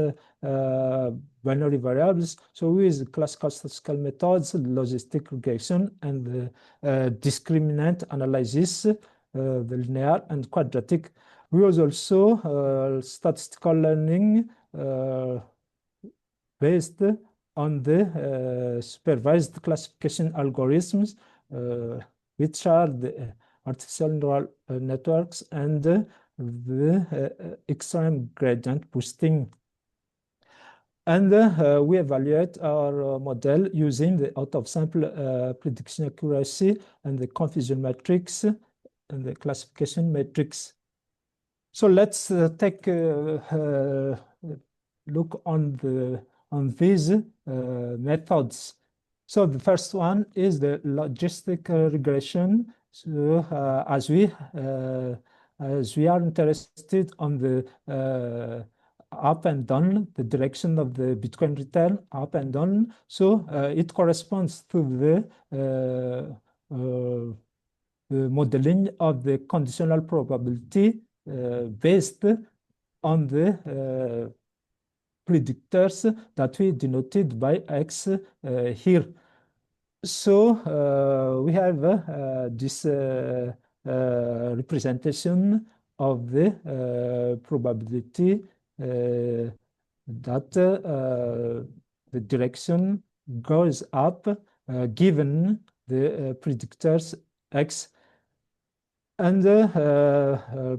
binary variables, so we use classical statistical methods, logistic regression, and discriminant analysis, the linear and quadratic. We use also statistical learning based on the supervised classification algorithms, which are the artificial neural networks and the extreme gradient boosting. And we evaluate our model using the out-of-sample prediction accuracy and the confusion matrix and the classification matrix. So let's take a look on these methods. So the first one is the logistic regression. So as we are interested on the up and down, the direction of the Bitcoin return up and down, so it corresponds to the modeling of the conditional probability based on the predictors that we denoted by X here. So we have this representation of the probability that the direction goes up given the predictors X, and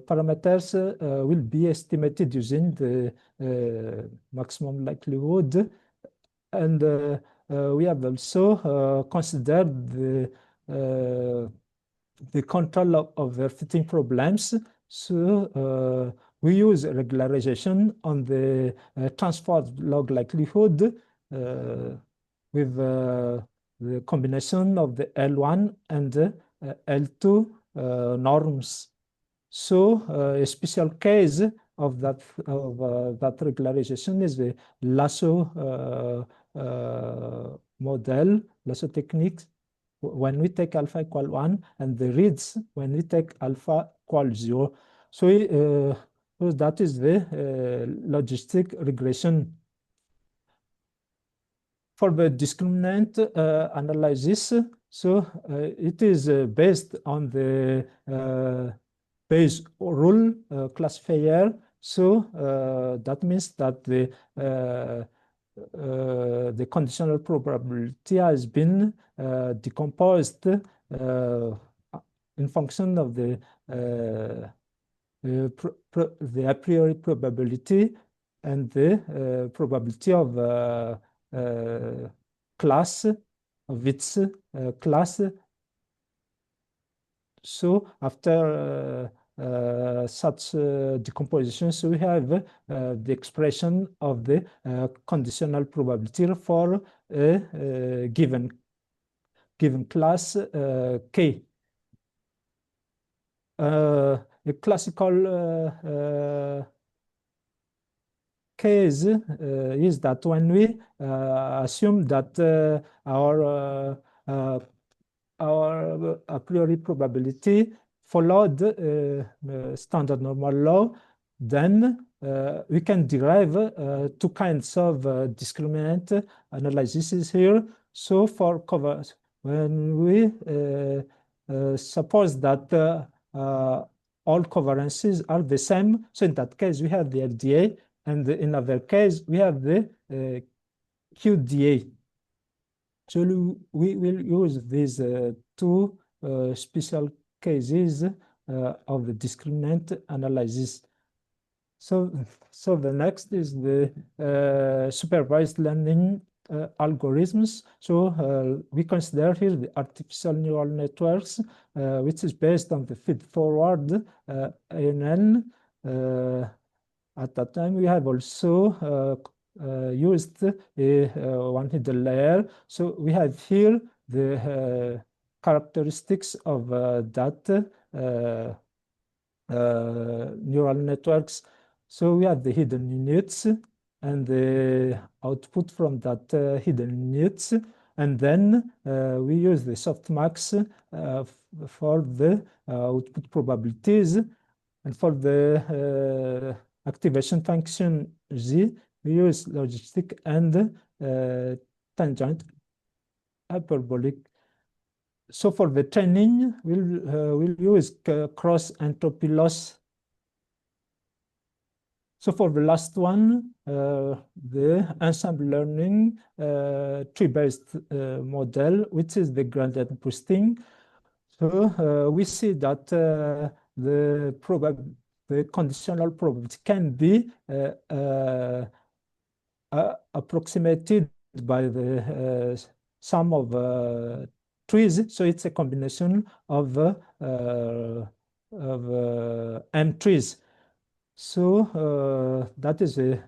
parameters will be estimated using the maximum likelihood. And we have also considered the control of the fitting problems. So we use regularization on the transport log likelihood with the combination of the L1 and L2 norms. So a special case of that regularization is the lasso model, lasso techniques. When we take alpha equal 1 and the reads when we take alpha equal 0. So, so that is the logistic regression. For the discriminant analysis, so it is based on the Bayes rule classifier. So that means that the conditional probability has been decomposed in function of the a priori probability and the probability of class of its class. So after such decomposition, so we have the expression of the conditional probability for a given class K. A classical case is that when we assume that our a priori probability followed standard normal law, then we can derive two kinds of discriminant analysis here. So for cover, when we suppose that all covariances are the same, so in that case we have the LDA, and in other case we have the QDA. So we will use these two special cases of the discriminant analysis. So the next is the supervised learning algorithms. So we consider here the artificial neural networks, which is based on the feed-forward ANN. At that time, we have also used a one hidden layer. So we have here the characteristics of that neural networks. So we have the hidden units and the output from that hidden units. And then we use the softmax for the output probabilities. And for the activation function Z, we use logistic and tangent hyperbolic. So for the training, we'll use cross entropy loss. So for the last one, the ensemble learning tree-based model, which is the gradient boosting. So we see that the conditional probability can be approximated by the sum of trees. So it's a combination of m trees. So that is the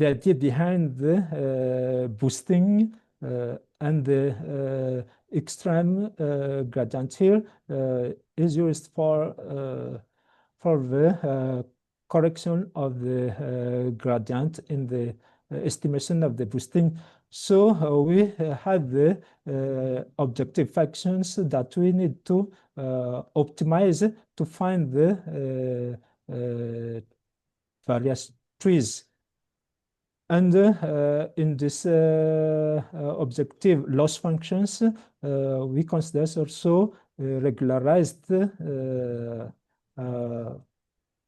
idea behind the boosting and the extreme gradient here is used for the correction of the gradient in the estimation of the boosting. So we have the objective functions that we need to optimize to find the various trees. And in this objective loss functions, we consider also regularized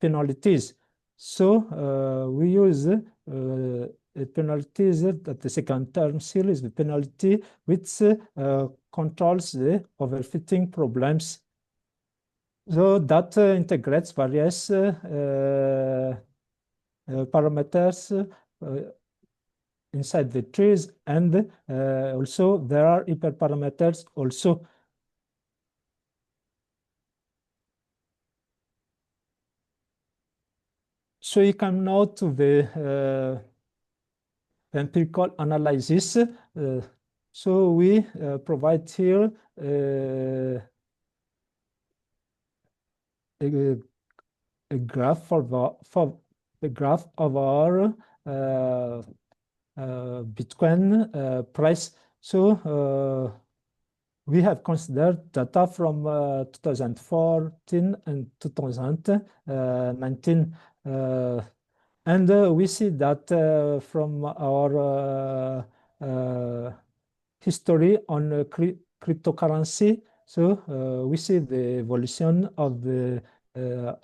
penalties. So we use penalties that the second term here is the penalty which controls the overfitting problems. So that integrates various parameters inside the trees, and also there are hyperparameters also. So you come now to the empirical analysis. So we provide here a, a graph for the graph of our Bitcoin price. So we have considered data from 2014 and 2019. And we see that from our history on cryptocurrency, so we see the evolution of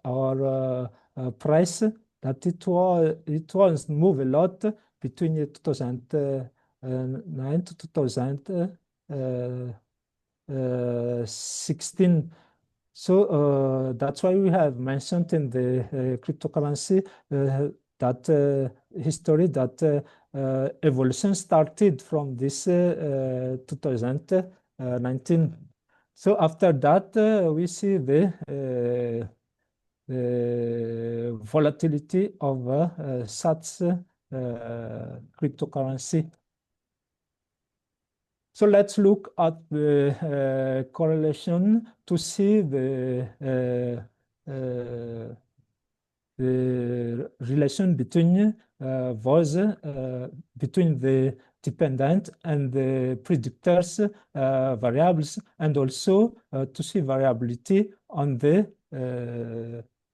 our price, that it was move a lot between 2009 to 2016. So that's why we have mentioned in the cryptocurrency that history that evolution started from this 2019. So after that, we see the volatility of such cryptocurrency. So let's look at the correlation to see the relation between between the dependent and the predictors variables, and also to see variability on the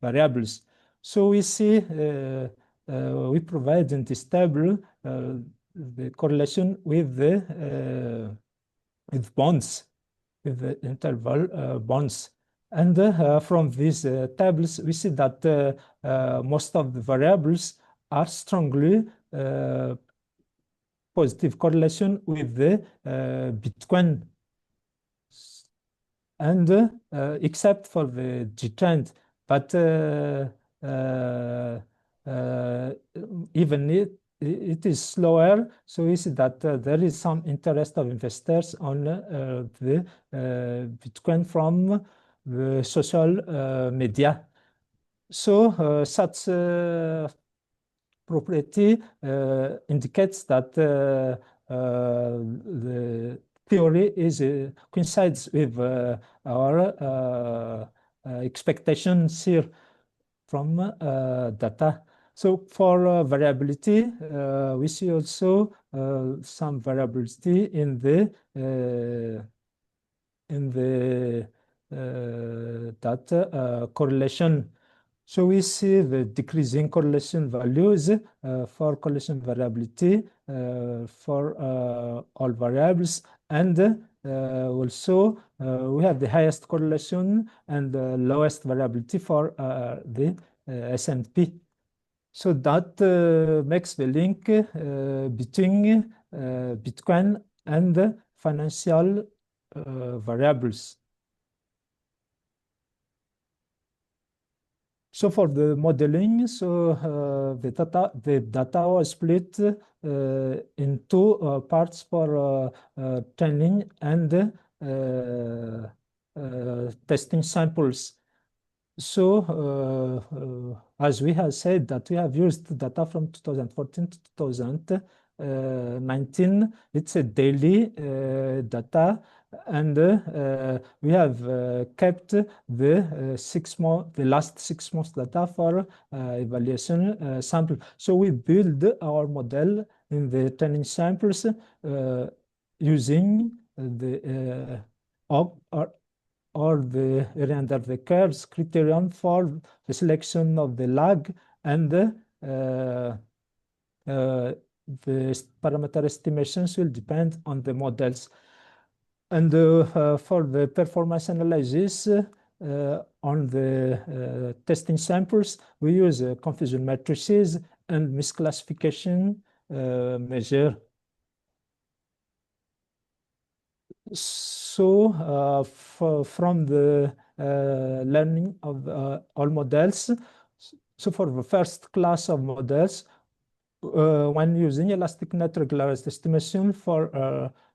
variables. So we see we provide in this table the correlation with the with bonds, with the interval bonds. And from these tables, we see that most of the variables are strongly positive correlation with the Bitcoin, and except for the G trend, but even it is slower. So we see that there is some interest of investors on the Bitcoin from the social media. So such property indicates that the theory is coincides with our expectations here from data. So for variability, we see also some variability in the data correlation. So we see the decreasing correlation values for correlation variability for all variables, and also we have the highest correlation and the lowest variability for the S&P. So that makes the link between Bitcoin and financial variables. So for the modeling, so the data was split in two parts for training and testing samples. So as we have said that we have used data from 2014 to 2019, it's a daily data, and we have kept the last 6 months data for evaluation sample. So we build our model in the training samples using the or the area under the curves criterion for the selection of the lag, and the parameter estimations will depend on the models. And for the performance analysis on the testing samples, we use confusion matrices and misclassification measure. So from the learning of all models, so for the first class of models, when using elastic net regularized estimation for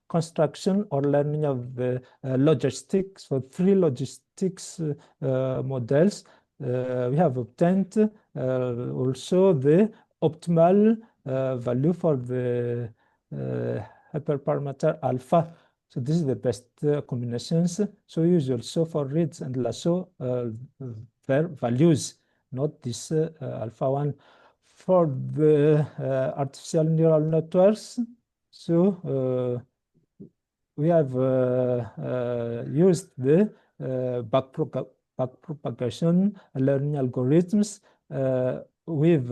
construction or learning of the logistics, for 3 logistics models, we have obtained also the optimal value for the hyperparameter alpha. So this is the best combinations. So usually, so for reads and lasso, their values, not this alpha one. For the artificial neural networks, so we have used the backpropagation learning algorithms with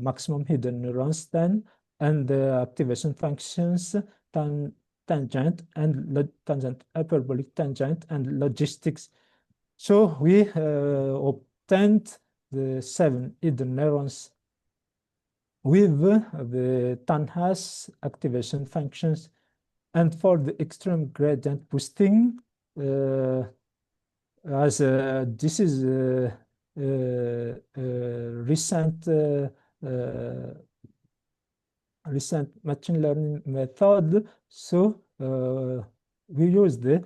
maximum hidden neurons then, and the activation functions tangent and tangent hyperbolic tangent and logistics. So we obtained the 7 hidden neurons with the Tanhas activation functions. And for the extreme gradient boosting, as this is recent recent machine learning method, so we use the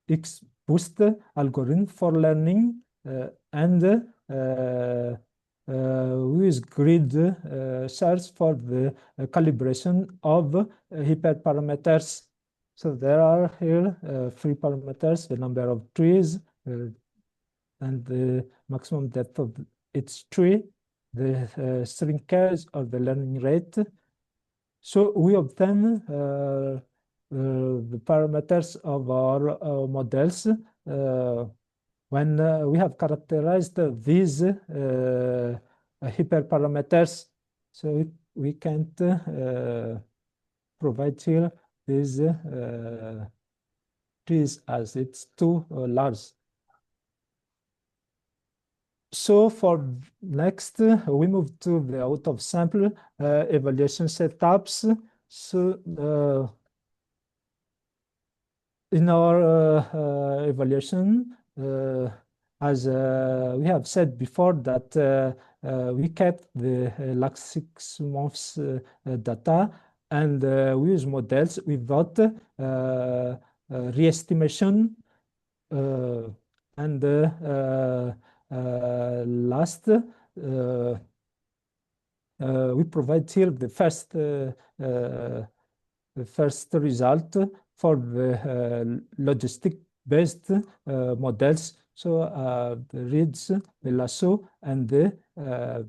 XBoost algorithm for learning and we use grid search for the calibration of hyperparameters. So there are here 3 parameters: the number of trees and the maximum depth of each tree, the shrinkage or the learning rate. So we obtain the parameters of our models when we have characterized these hyperparameters. So we can't provide here these trees as it's too large. So for next, we move to the out of sample evaluation setups. So in our evaluation, as we have said before, that we kept the last 6 months data, and we use models without re-estimation. And last, we provide here the first result for the logistic-based models. So the reads, the lasso, and the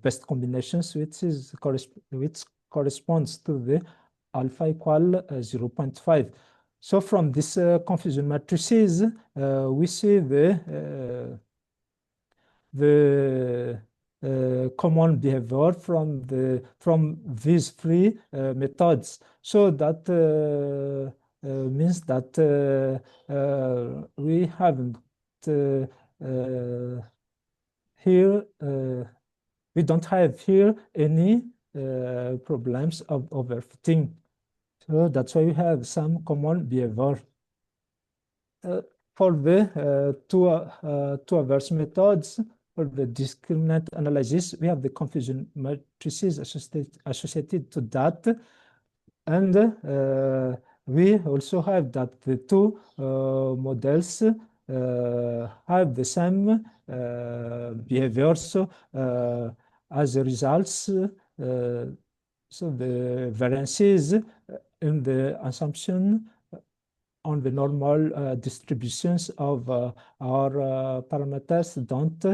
best combinations, which corresponds to the alpha equal 0.5. So from this confusion matrices, we see the common behavior from these 3 methods. So that means that we haven't here we don't have here any problems of overfitting. So that's why we have some common behavior. For the two adverse methods, for the discriminant analysis, we have the confusion matrices associated to that. And we also have that the 2 models have the same behaviors. So as a result, so the variances in the assumption on the normal distributions of our parameters don't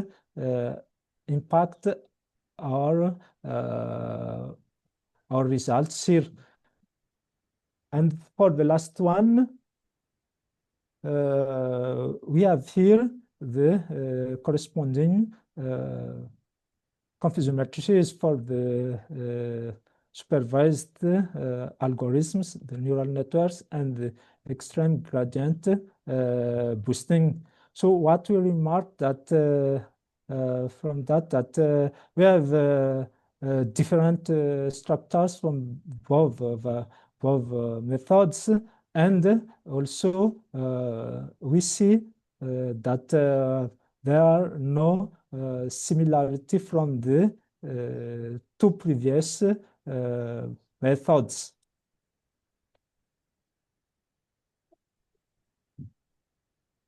impact our results here. And for the last one, we have here the corresponding confusion matrices for the supervised algorithms, the neural networks, and the extreme gradient boosting. So what we remark that from that we have different structures from both methods, and also we see that there are no similarity from the 2 previous methods.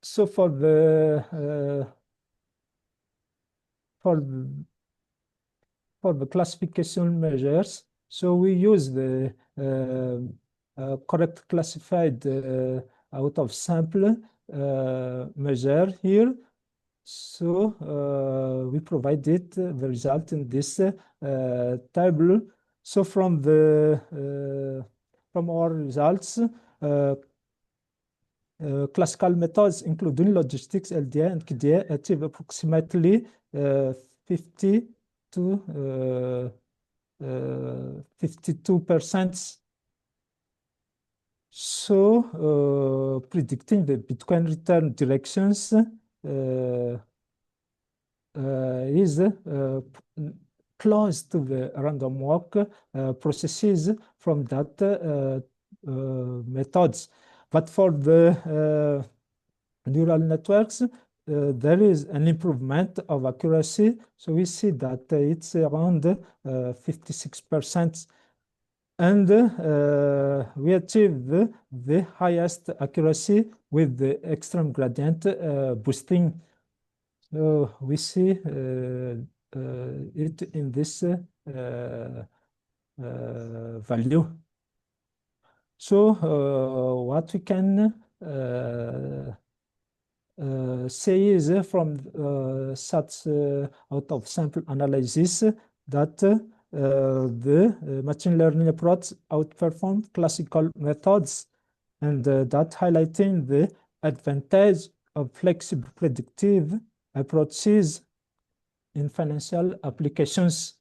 So for the classification measures, So we use the correct classified out of sample measure here. So we provided the result in this table. So from our results, classical methods, including logistics, LDA, and KDA, achieve approximately 50 to 52%. So predicting the Bitcoin return directions is close to the random walk processes from that methods. But for the neural networks, there is an improvement of accuracy. So we see that it's around 56%. And we achieve the highest accuracy with the extreme gradient boosting. So we see it in this value. So what we can say is from such out of sample analysis that the machine learning approach outperformed classical methods, and that highlighting the advantage of flexible predictive approaches in financial applications.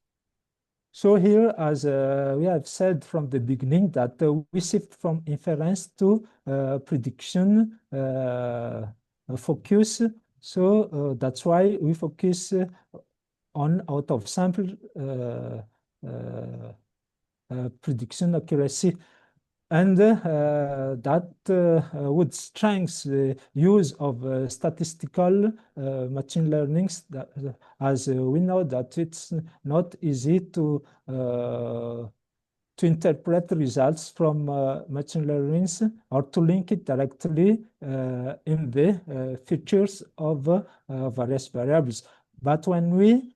So here, as we have said from the beginning, that we shift from inference to prediction focus. So that's why we focus on out of sample prediction accuracy. And that would strengthen the use of statistical machine learning, as we know that it's not easy to interpret results from machine learning or to link it directly in the features of various variables. But when we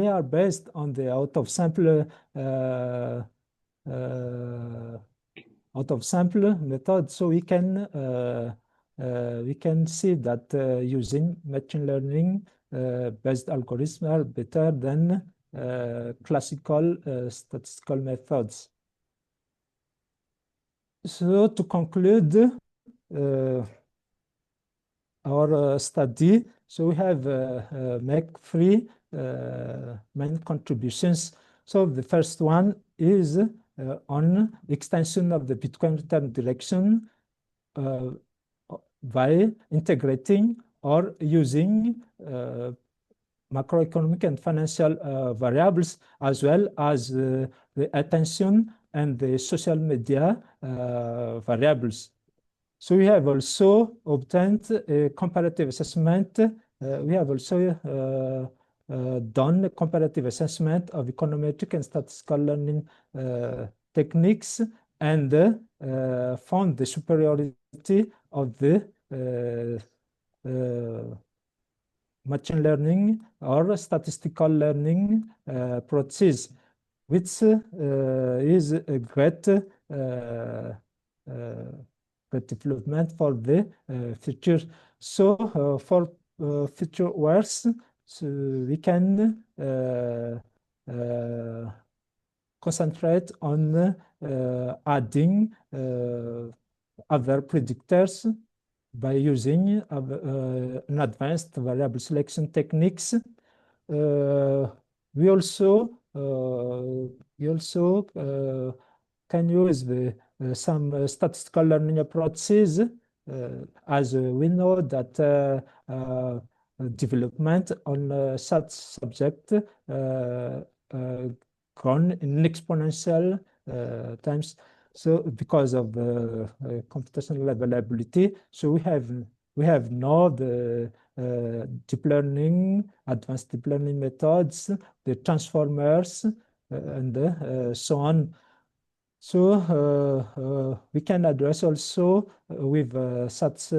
are based on the out of sample method, so we can see that using machine learning based algorithms are better than classical statistical methods. So to conclude our study, so we have make three main contributions. So the first one is on extension of the Bitcoin return direction by integrating or using macroeconomic and financial variables, as well as the attention and the social media variables. So we have also obtained a comparative assessment. We have also done a comparative assessment of econometric and statistical learning techniques, and found the superiority of the machine learning or statistical learning approaches, which is a great development for the future. So for future works, so we can concentrate on adding other predictors by using an advanced variable selection techniques. We also can use some statistical learning approaches, as we know that development on such subject grown in exponential times. So because of computational availability, so we have now the deep learning, advanced deep learning methods, the transformers, and so on. So we can address also with such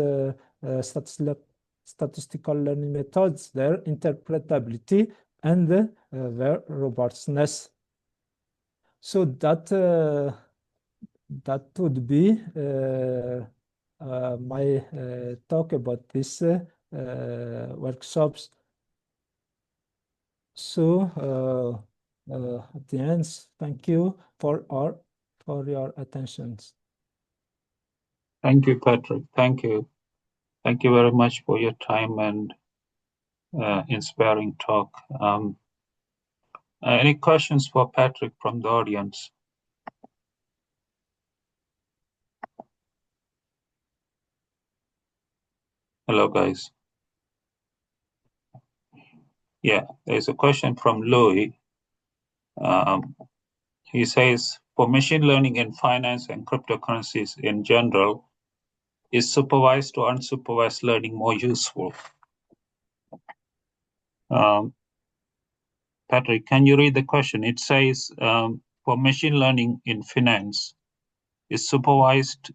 statistical learning methods their interpretability and their robustness. So that would be my talk about this workshops. So at the end, thank you for your attentions. Thank you, Patrick. Thank you. Thank you very much for your time and inspiring talk. Any questions for Patrick from the audience? Hello, guys. Yeah, there's a question from Louis. He says, for machine learning in finance and cryptocurrencies in general, is supervised or unsupervised learning more useful? Patrick, can you read the question? It says, for machine learning in finance, is supervised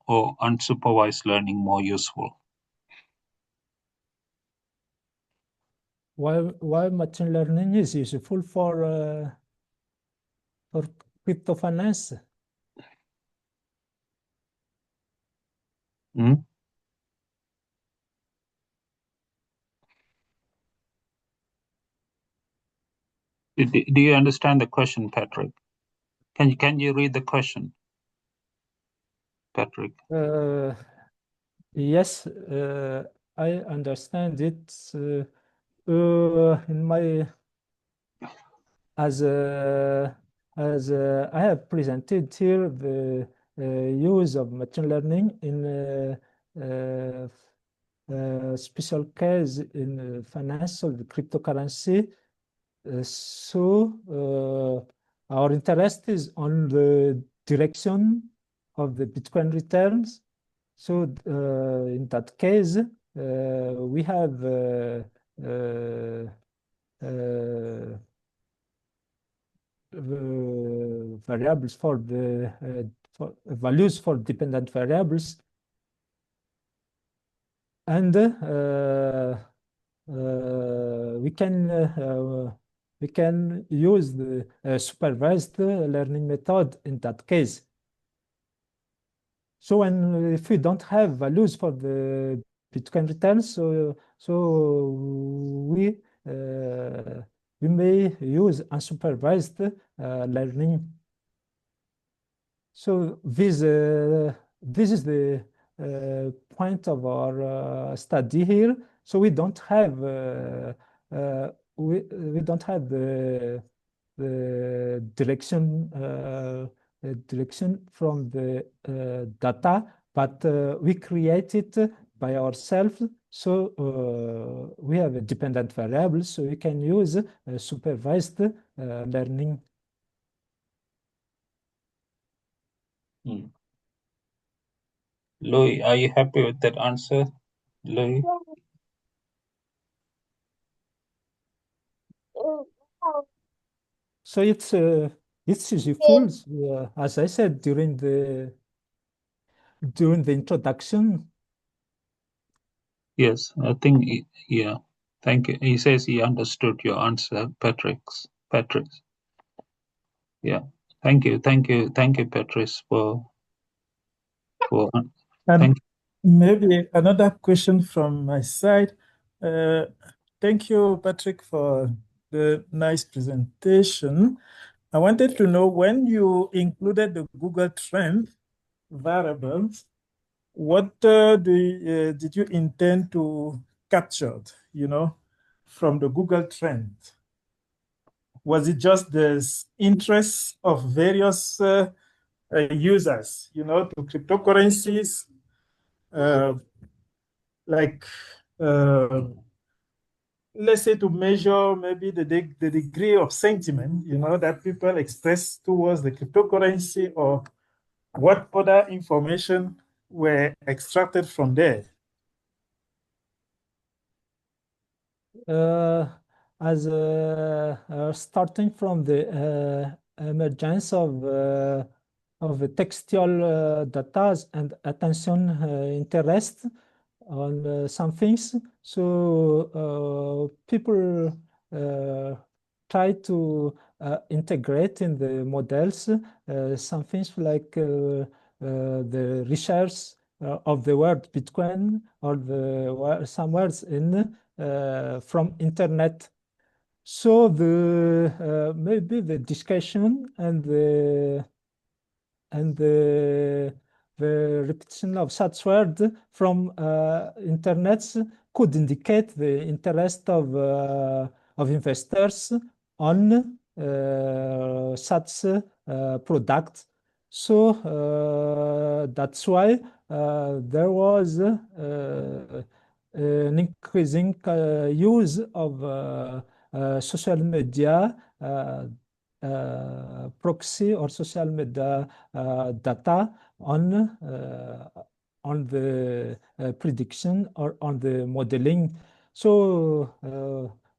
or unsupervised learning more useful? Why machine learning is useful for crypto finance? Hmm? Do you understand the question, Patrick? Can you read the question, Patrick? Yes, I understand it. In my as I have presented here the use of machine learning in special case in financial cryptocurrency. So our interest is on the direction of the Bitcoin returns. So in that case, we have variables for the values for dependent variables, and we can use the supervised learning method in that case. So if we don't have values for the Bitcoin returns, so we may use unsupervised learning. So this is the point of our study here. So we don't have we don't have the direction from the data, but we create it by ourselves. So we have a dependent variable, so we can use supervised learning. Louis, are you happy with that answer, Louis? So it's useful, as I said during the introduction. Yes, I think, yeah. Thank you. He says he understood your answer, Patrick's. Yeah. Thank you, Patrice, for And thank maybe another question from my side. Thank you, Patrick, for the nice presentation. I wanted to know, when you included the Google Trend variables, what did you intend to capture, from the Google Trend? Was it just the interest of various users, to cryptocurrencies, like let's say to measure maybe the degree of sentiment, that people express towards the cryptocurrency, or what other information were extracted from there? As starting from the emergence of textual data and attention interest on some things, so people try to integrate in the models some things like the research of the word Bitcoin or some words in from internet. So the maybe the discussion and the repetition of such words from internets could indicate the interest of investors on such products. So that's why there was an increasing use of social media proxy or social media data on the prediction or on the modeling. So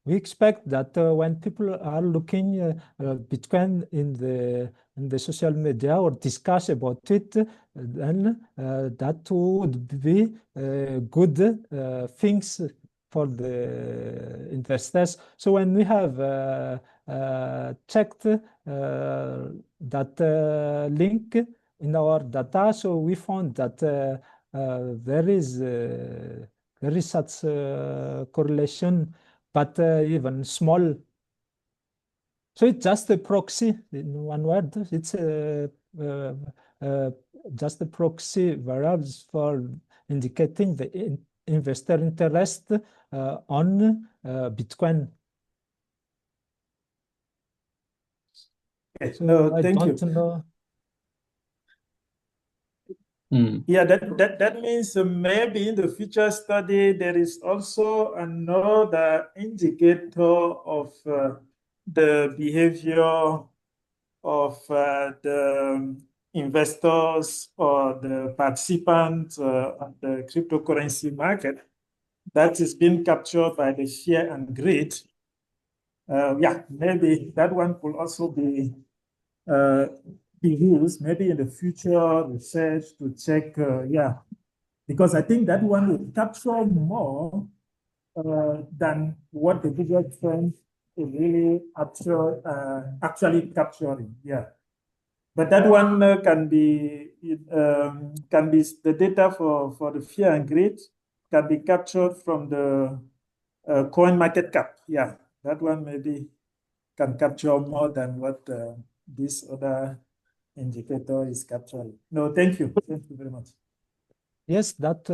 we expect that when people are looking Bitcoin in the social media or discuss about it, then that would be good things for the investors. So when we have checked that link in our data, so we found that there is such correlation, but even small. So it's just a proxy in one word. It's just a proxy variables for indicating the investor interest on Bitcoin. Okay. So No, I thank you. don't know. Yeah, that means maybe in the future study there is also another indicator of the behavior of the investors or the participants on the cryptocurrency market that is being captured by the fear and greed. Yeah, maybe that one could also be used maybe in the future research to check, yeah, because I think that one will capture more than what the Google trend is really actually capturing. Yeah, but that one can be the data for the fear and greed can be captured from the coin market cap. Yeah, that one maybe can capture more than what this other indicator is capturing. No, thank you. Thank you very much. Yes, that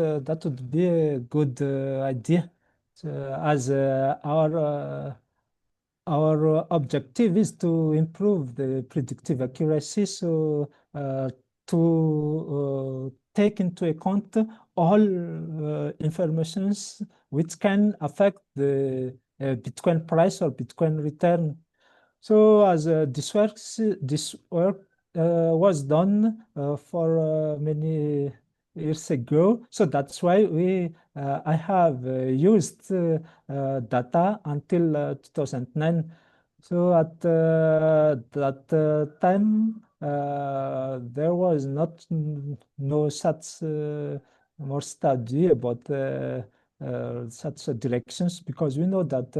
would be a good idea. So, as our objective is to improve the predictive accuracy, so to take into account all informations which can affect the Bitcoin price or Bitcoin return. So as this work was done for many years ago. So that's why I have used data until 2009. So at that time, there was no such more study about such directions, because we know that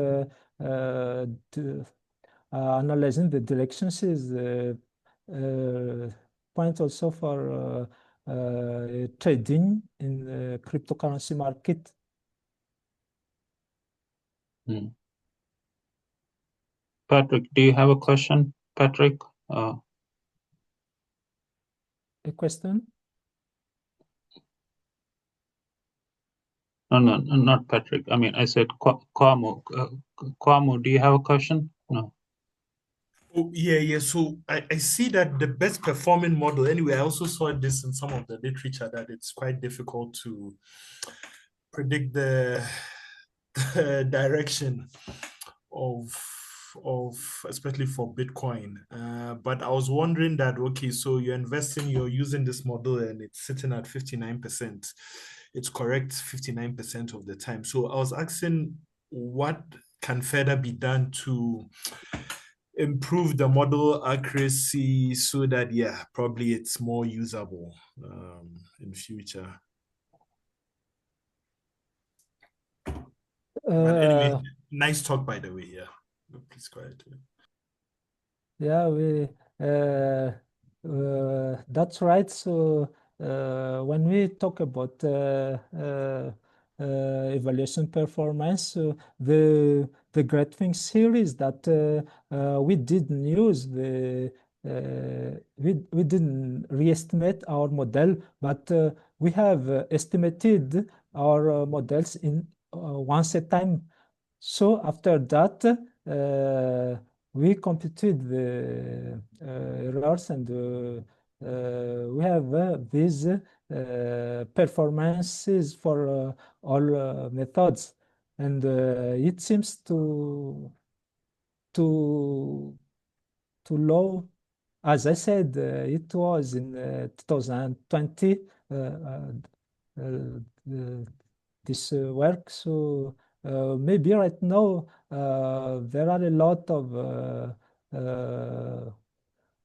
analyzing the directions is point also for trading in the cryptocurrency market. Patrick, do you have a question? Patrick? A question? No, not Patrick. I mean, I said Kwamo. Kwamo, do you have a question? No. Oh, yeah. So I see that the best performing model, anyway, I also saw this in some of the literature that it's quite difficult to predict the direction of especially for Bitcoin. But I was wondering that, okay, so you're using this model and it's sitting at 59%. It's correct 59% of the time. So I was asking, what can further be done to improve the model accuracy so that, yeah, probably it's more usable in future? But anyway, nice talk, by the way. Yeah, please go ahead. Yeah, that's right. So when we talk about evaluation performance, the great things here is that we didn't use we didn't re-estimate our model, but we have estimated our models in once a time. So after that, we computed the errors, and we have these performances for all methods, and it seems to to low. As I said, it was in 2020 uh, this work. So maybe right now there are a lot of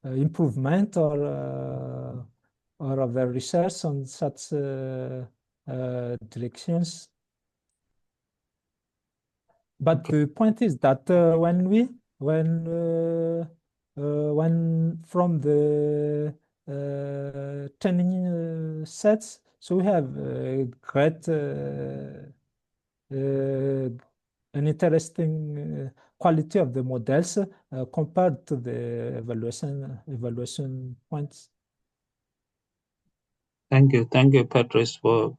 improvement or of the research on such directions. But the point is that when from the training sets, so we have great an interesting quality of the models compared to the evaluation points. Thank you, Patrice, for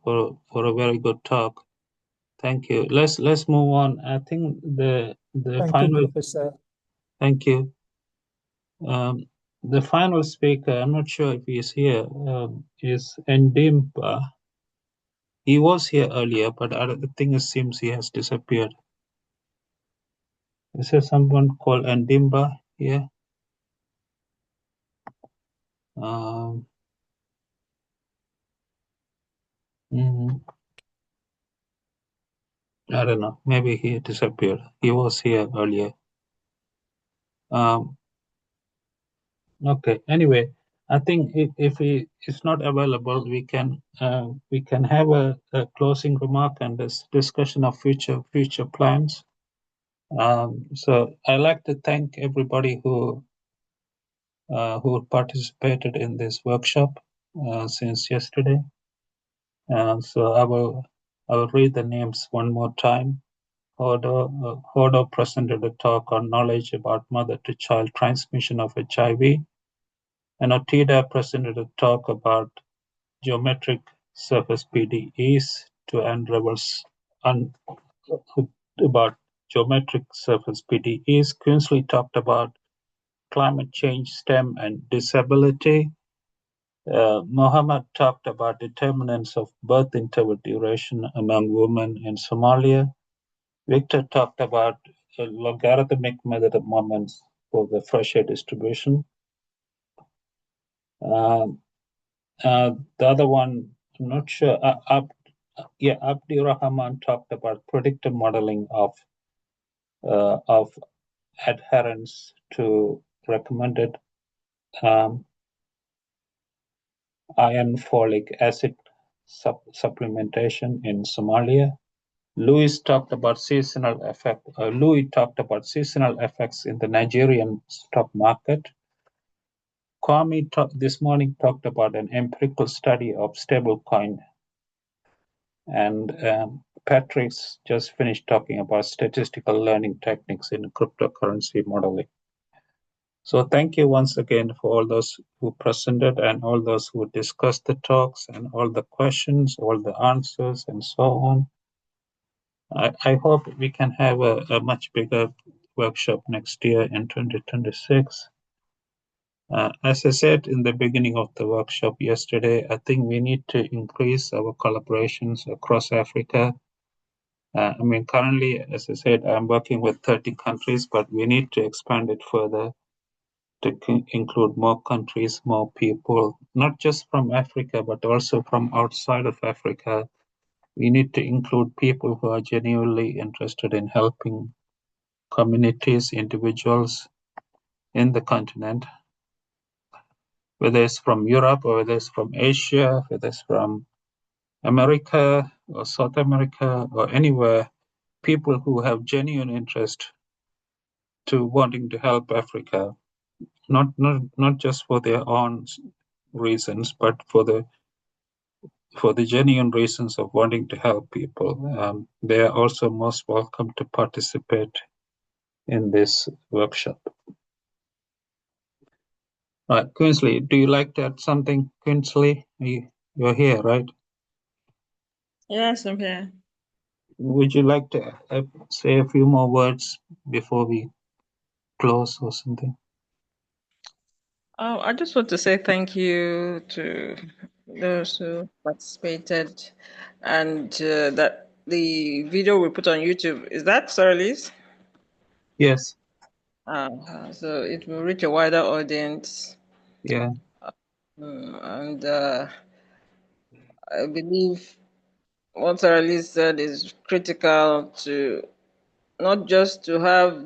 a very good talk. Thank you. Let's move on. I think the Thank final. you, Professor. Thank you. The final speaker, I'm not sure if he's here, is Ndimba. He was here earlier, but the thing it seems he has disappeared. Is there someone called Ndimba here? I don't know. Maybe he disappeared. He was here earlier. Okay. Anyway, I think if he is not available, we can have a closing remark and this discussion of future plans. So I'd like to thank everybody who participated in this workshop since yesterday. So I will read the names one more time. Hodo presented a talk on knowledge about mother-to-child transmission of HIV, and Otida presented a talk about geometric surface PDEs to about geometric surface PDEs. Kingsley talked about climate change, STEM, and disability. Mohammed talked about determinants of birth interval duration among women in Somalia. Victor talked about a logarithmic method of moments for the fresh air distribution. The other one, I'm not sure. Abdi Rahman talked about predictive modeling of adherence to recommended iron folic acid supplementation in Somalia. Louis talked about seasonal effects in the Nigerian stock market. Kwame this morning talked about an empirical study of stablecoin, and Patrick's just finished talking about statistical learning techniques in cryptocurrency modeling. So thank you once again for all those who presented and all those who discussed the talks and all the questions, all the answers, and so on. I hope we can have a much bigger workshop next year in 2026. As I said in the beginning of the workshop yesterday, I think we need to increase our collaborations across Africa. Currently, as I said, I'm working with 30 countries, but we need to expand it further to include more countries, more people, not just from Africa, but also from outside of Africa. We need to include people who are genuinely interested in helping communities, individuals in the continent, whether it's from Europe or whether it's from Asia, whether it's from America or South America or anywhere, people who have genuine interest to wanting to help Africa. not just for their own reasons, but for the genuine reasons of wanting to help people. They are also most welcome to participate in this workshop. Right, Queensley, do you like to add something, Queensley? You're here, right? Yes, I'm here. Would you like to say a few more words before we close or something? I just want to say thank you to those who participated, and that the video we put on YouTube, is that Sarah's? Yes. So it will reach a wider audience. Yeah. And I believe what Sarah said is critical to not just to have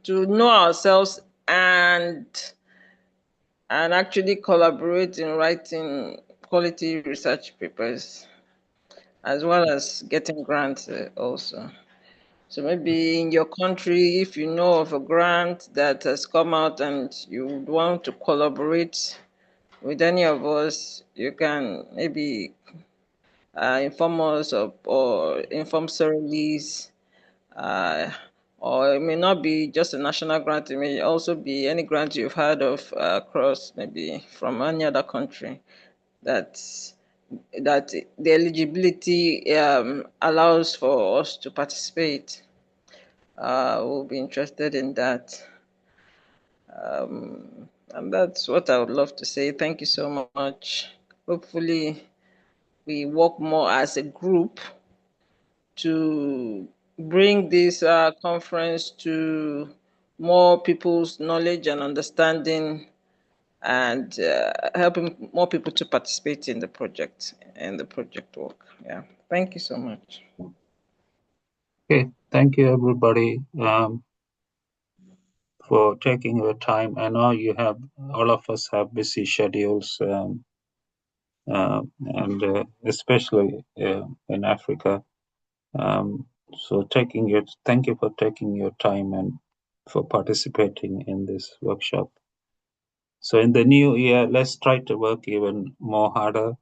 to know ourselves and actually collaborate in writing quality research papers, as well as getting grants also. So maybe in your country, if you know of a grant that has come out and you would want to collaborate with any of us, you can maybe inform us or inform Sir Lee's, or it may not be just a national grant, it may also be any grant you've heard of across maybe from any other country that the eligibility allows for us to participate. We'll be interested in that. And that's what I would love to say. Thank you so much. Hopefully, we work more as a group to bring this conference to more people's knowledge and understanding, and helping more people to participate in the project and the project work. Yeah. Thank you so much. Okay. Thank you, everybody, for taking your time. I know all of us have busy schedules, and especially in Africa. So thank you for taking your time and for participating in this workshop. So in the new year, let's try to work even more harder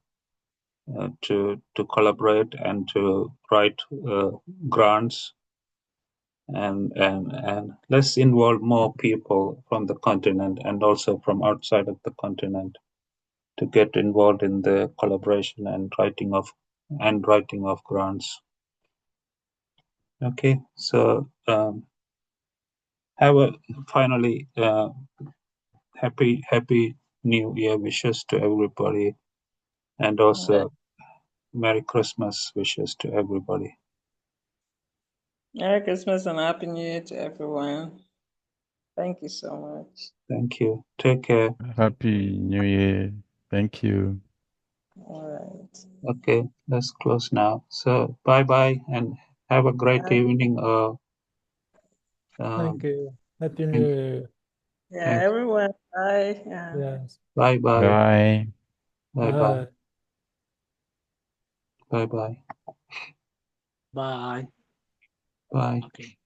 to collaborate and to write grants, and let's involve more people from the continent and also from outside of the continent to get involved in the collaboration and writing of grants. Okay, so finally happy New Year wishes to everybody, and also Merry Christmas wishes to everybody. Merry Christmas and Happy New Year to everyone. Thank you so much. Thank you. Take care. Happy New Year. Thank you. All right. Okay, let's close now. So bye and have a great evening. Thank you. Happy New Year. Yeah, everyone. Bye. Yeah. Yes. Bye. Bye. Bye. Bye. Bye. Bye. Bye. Okay.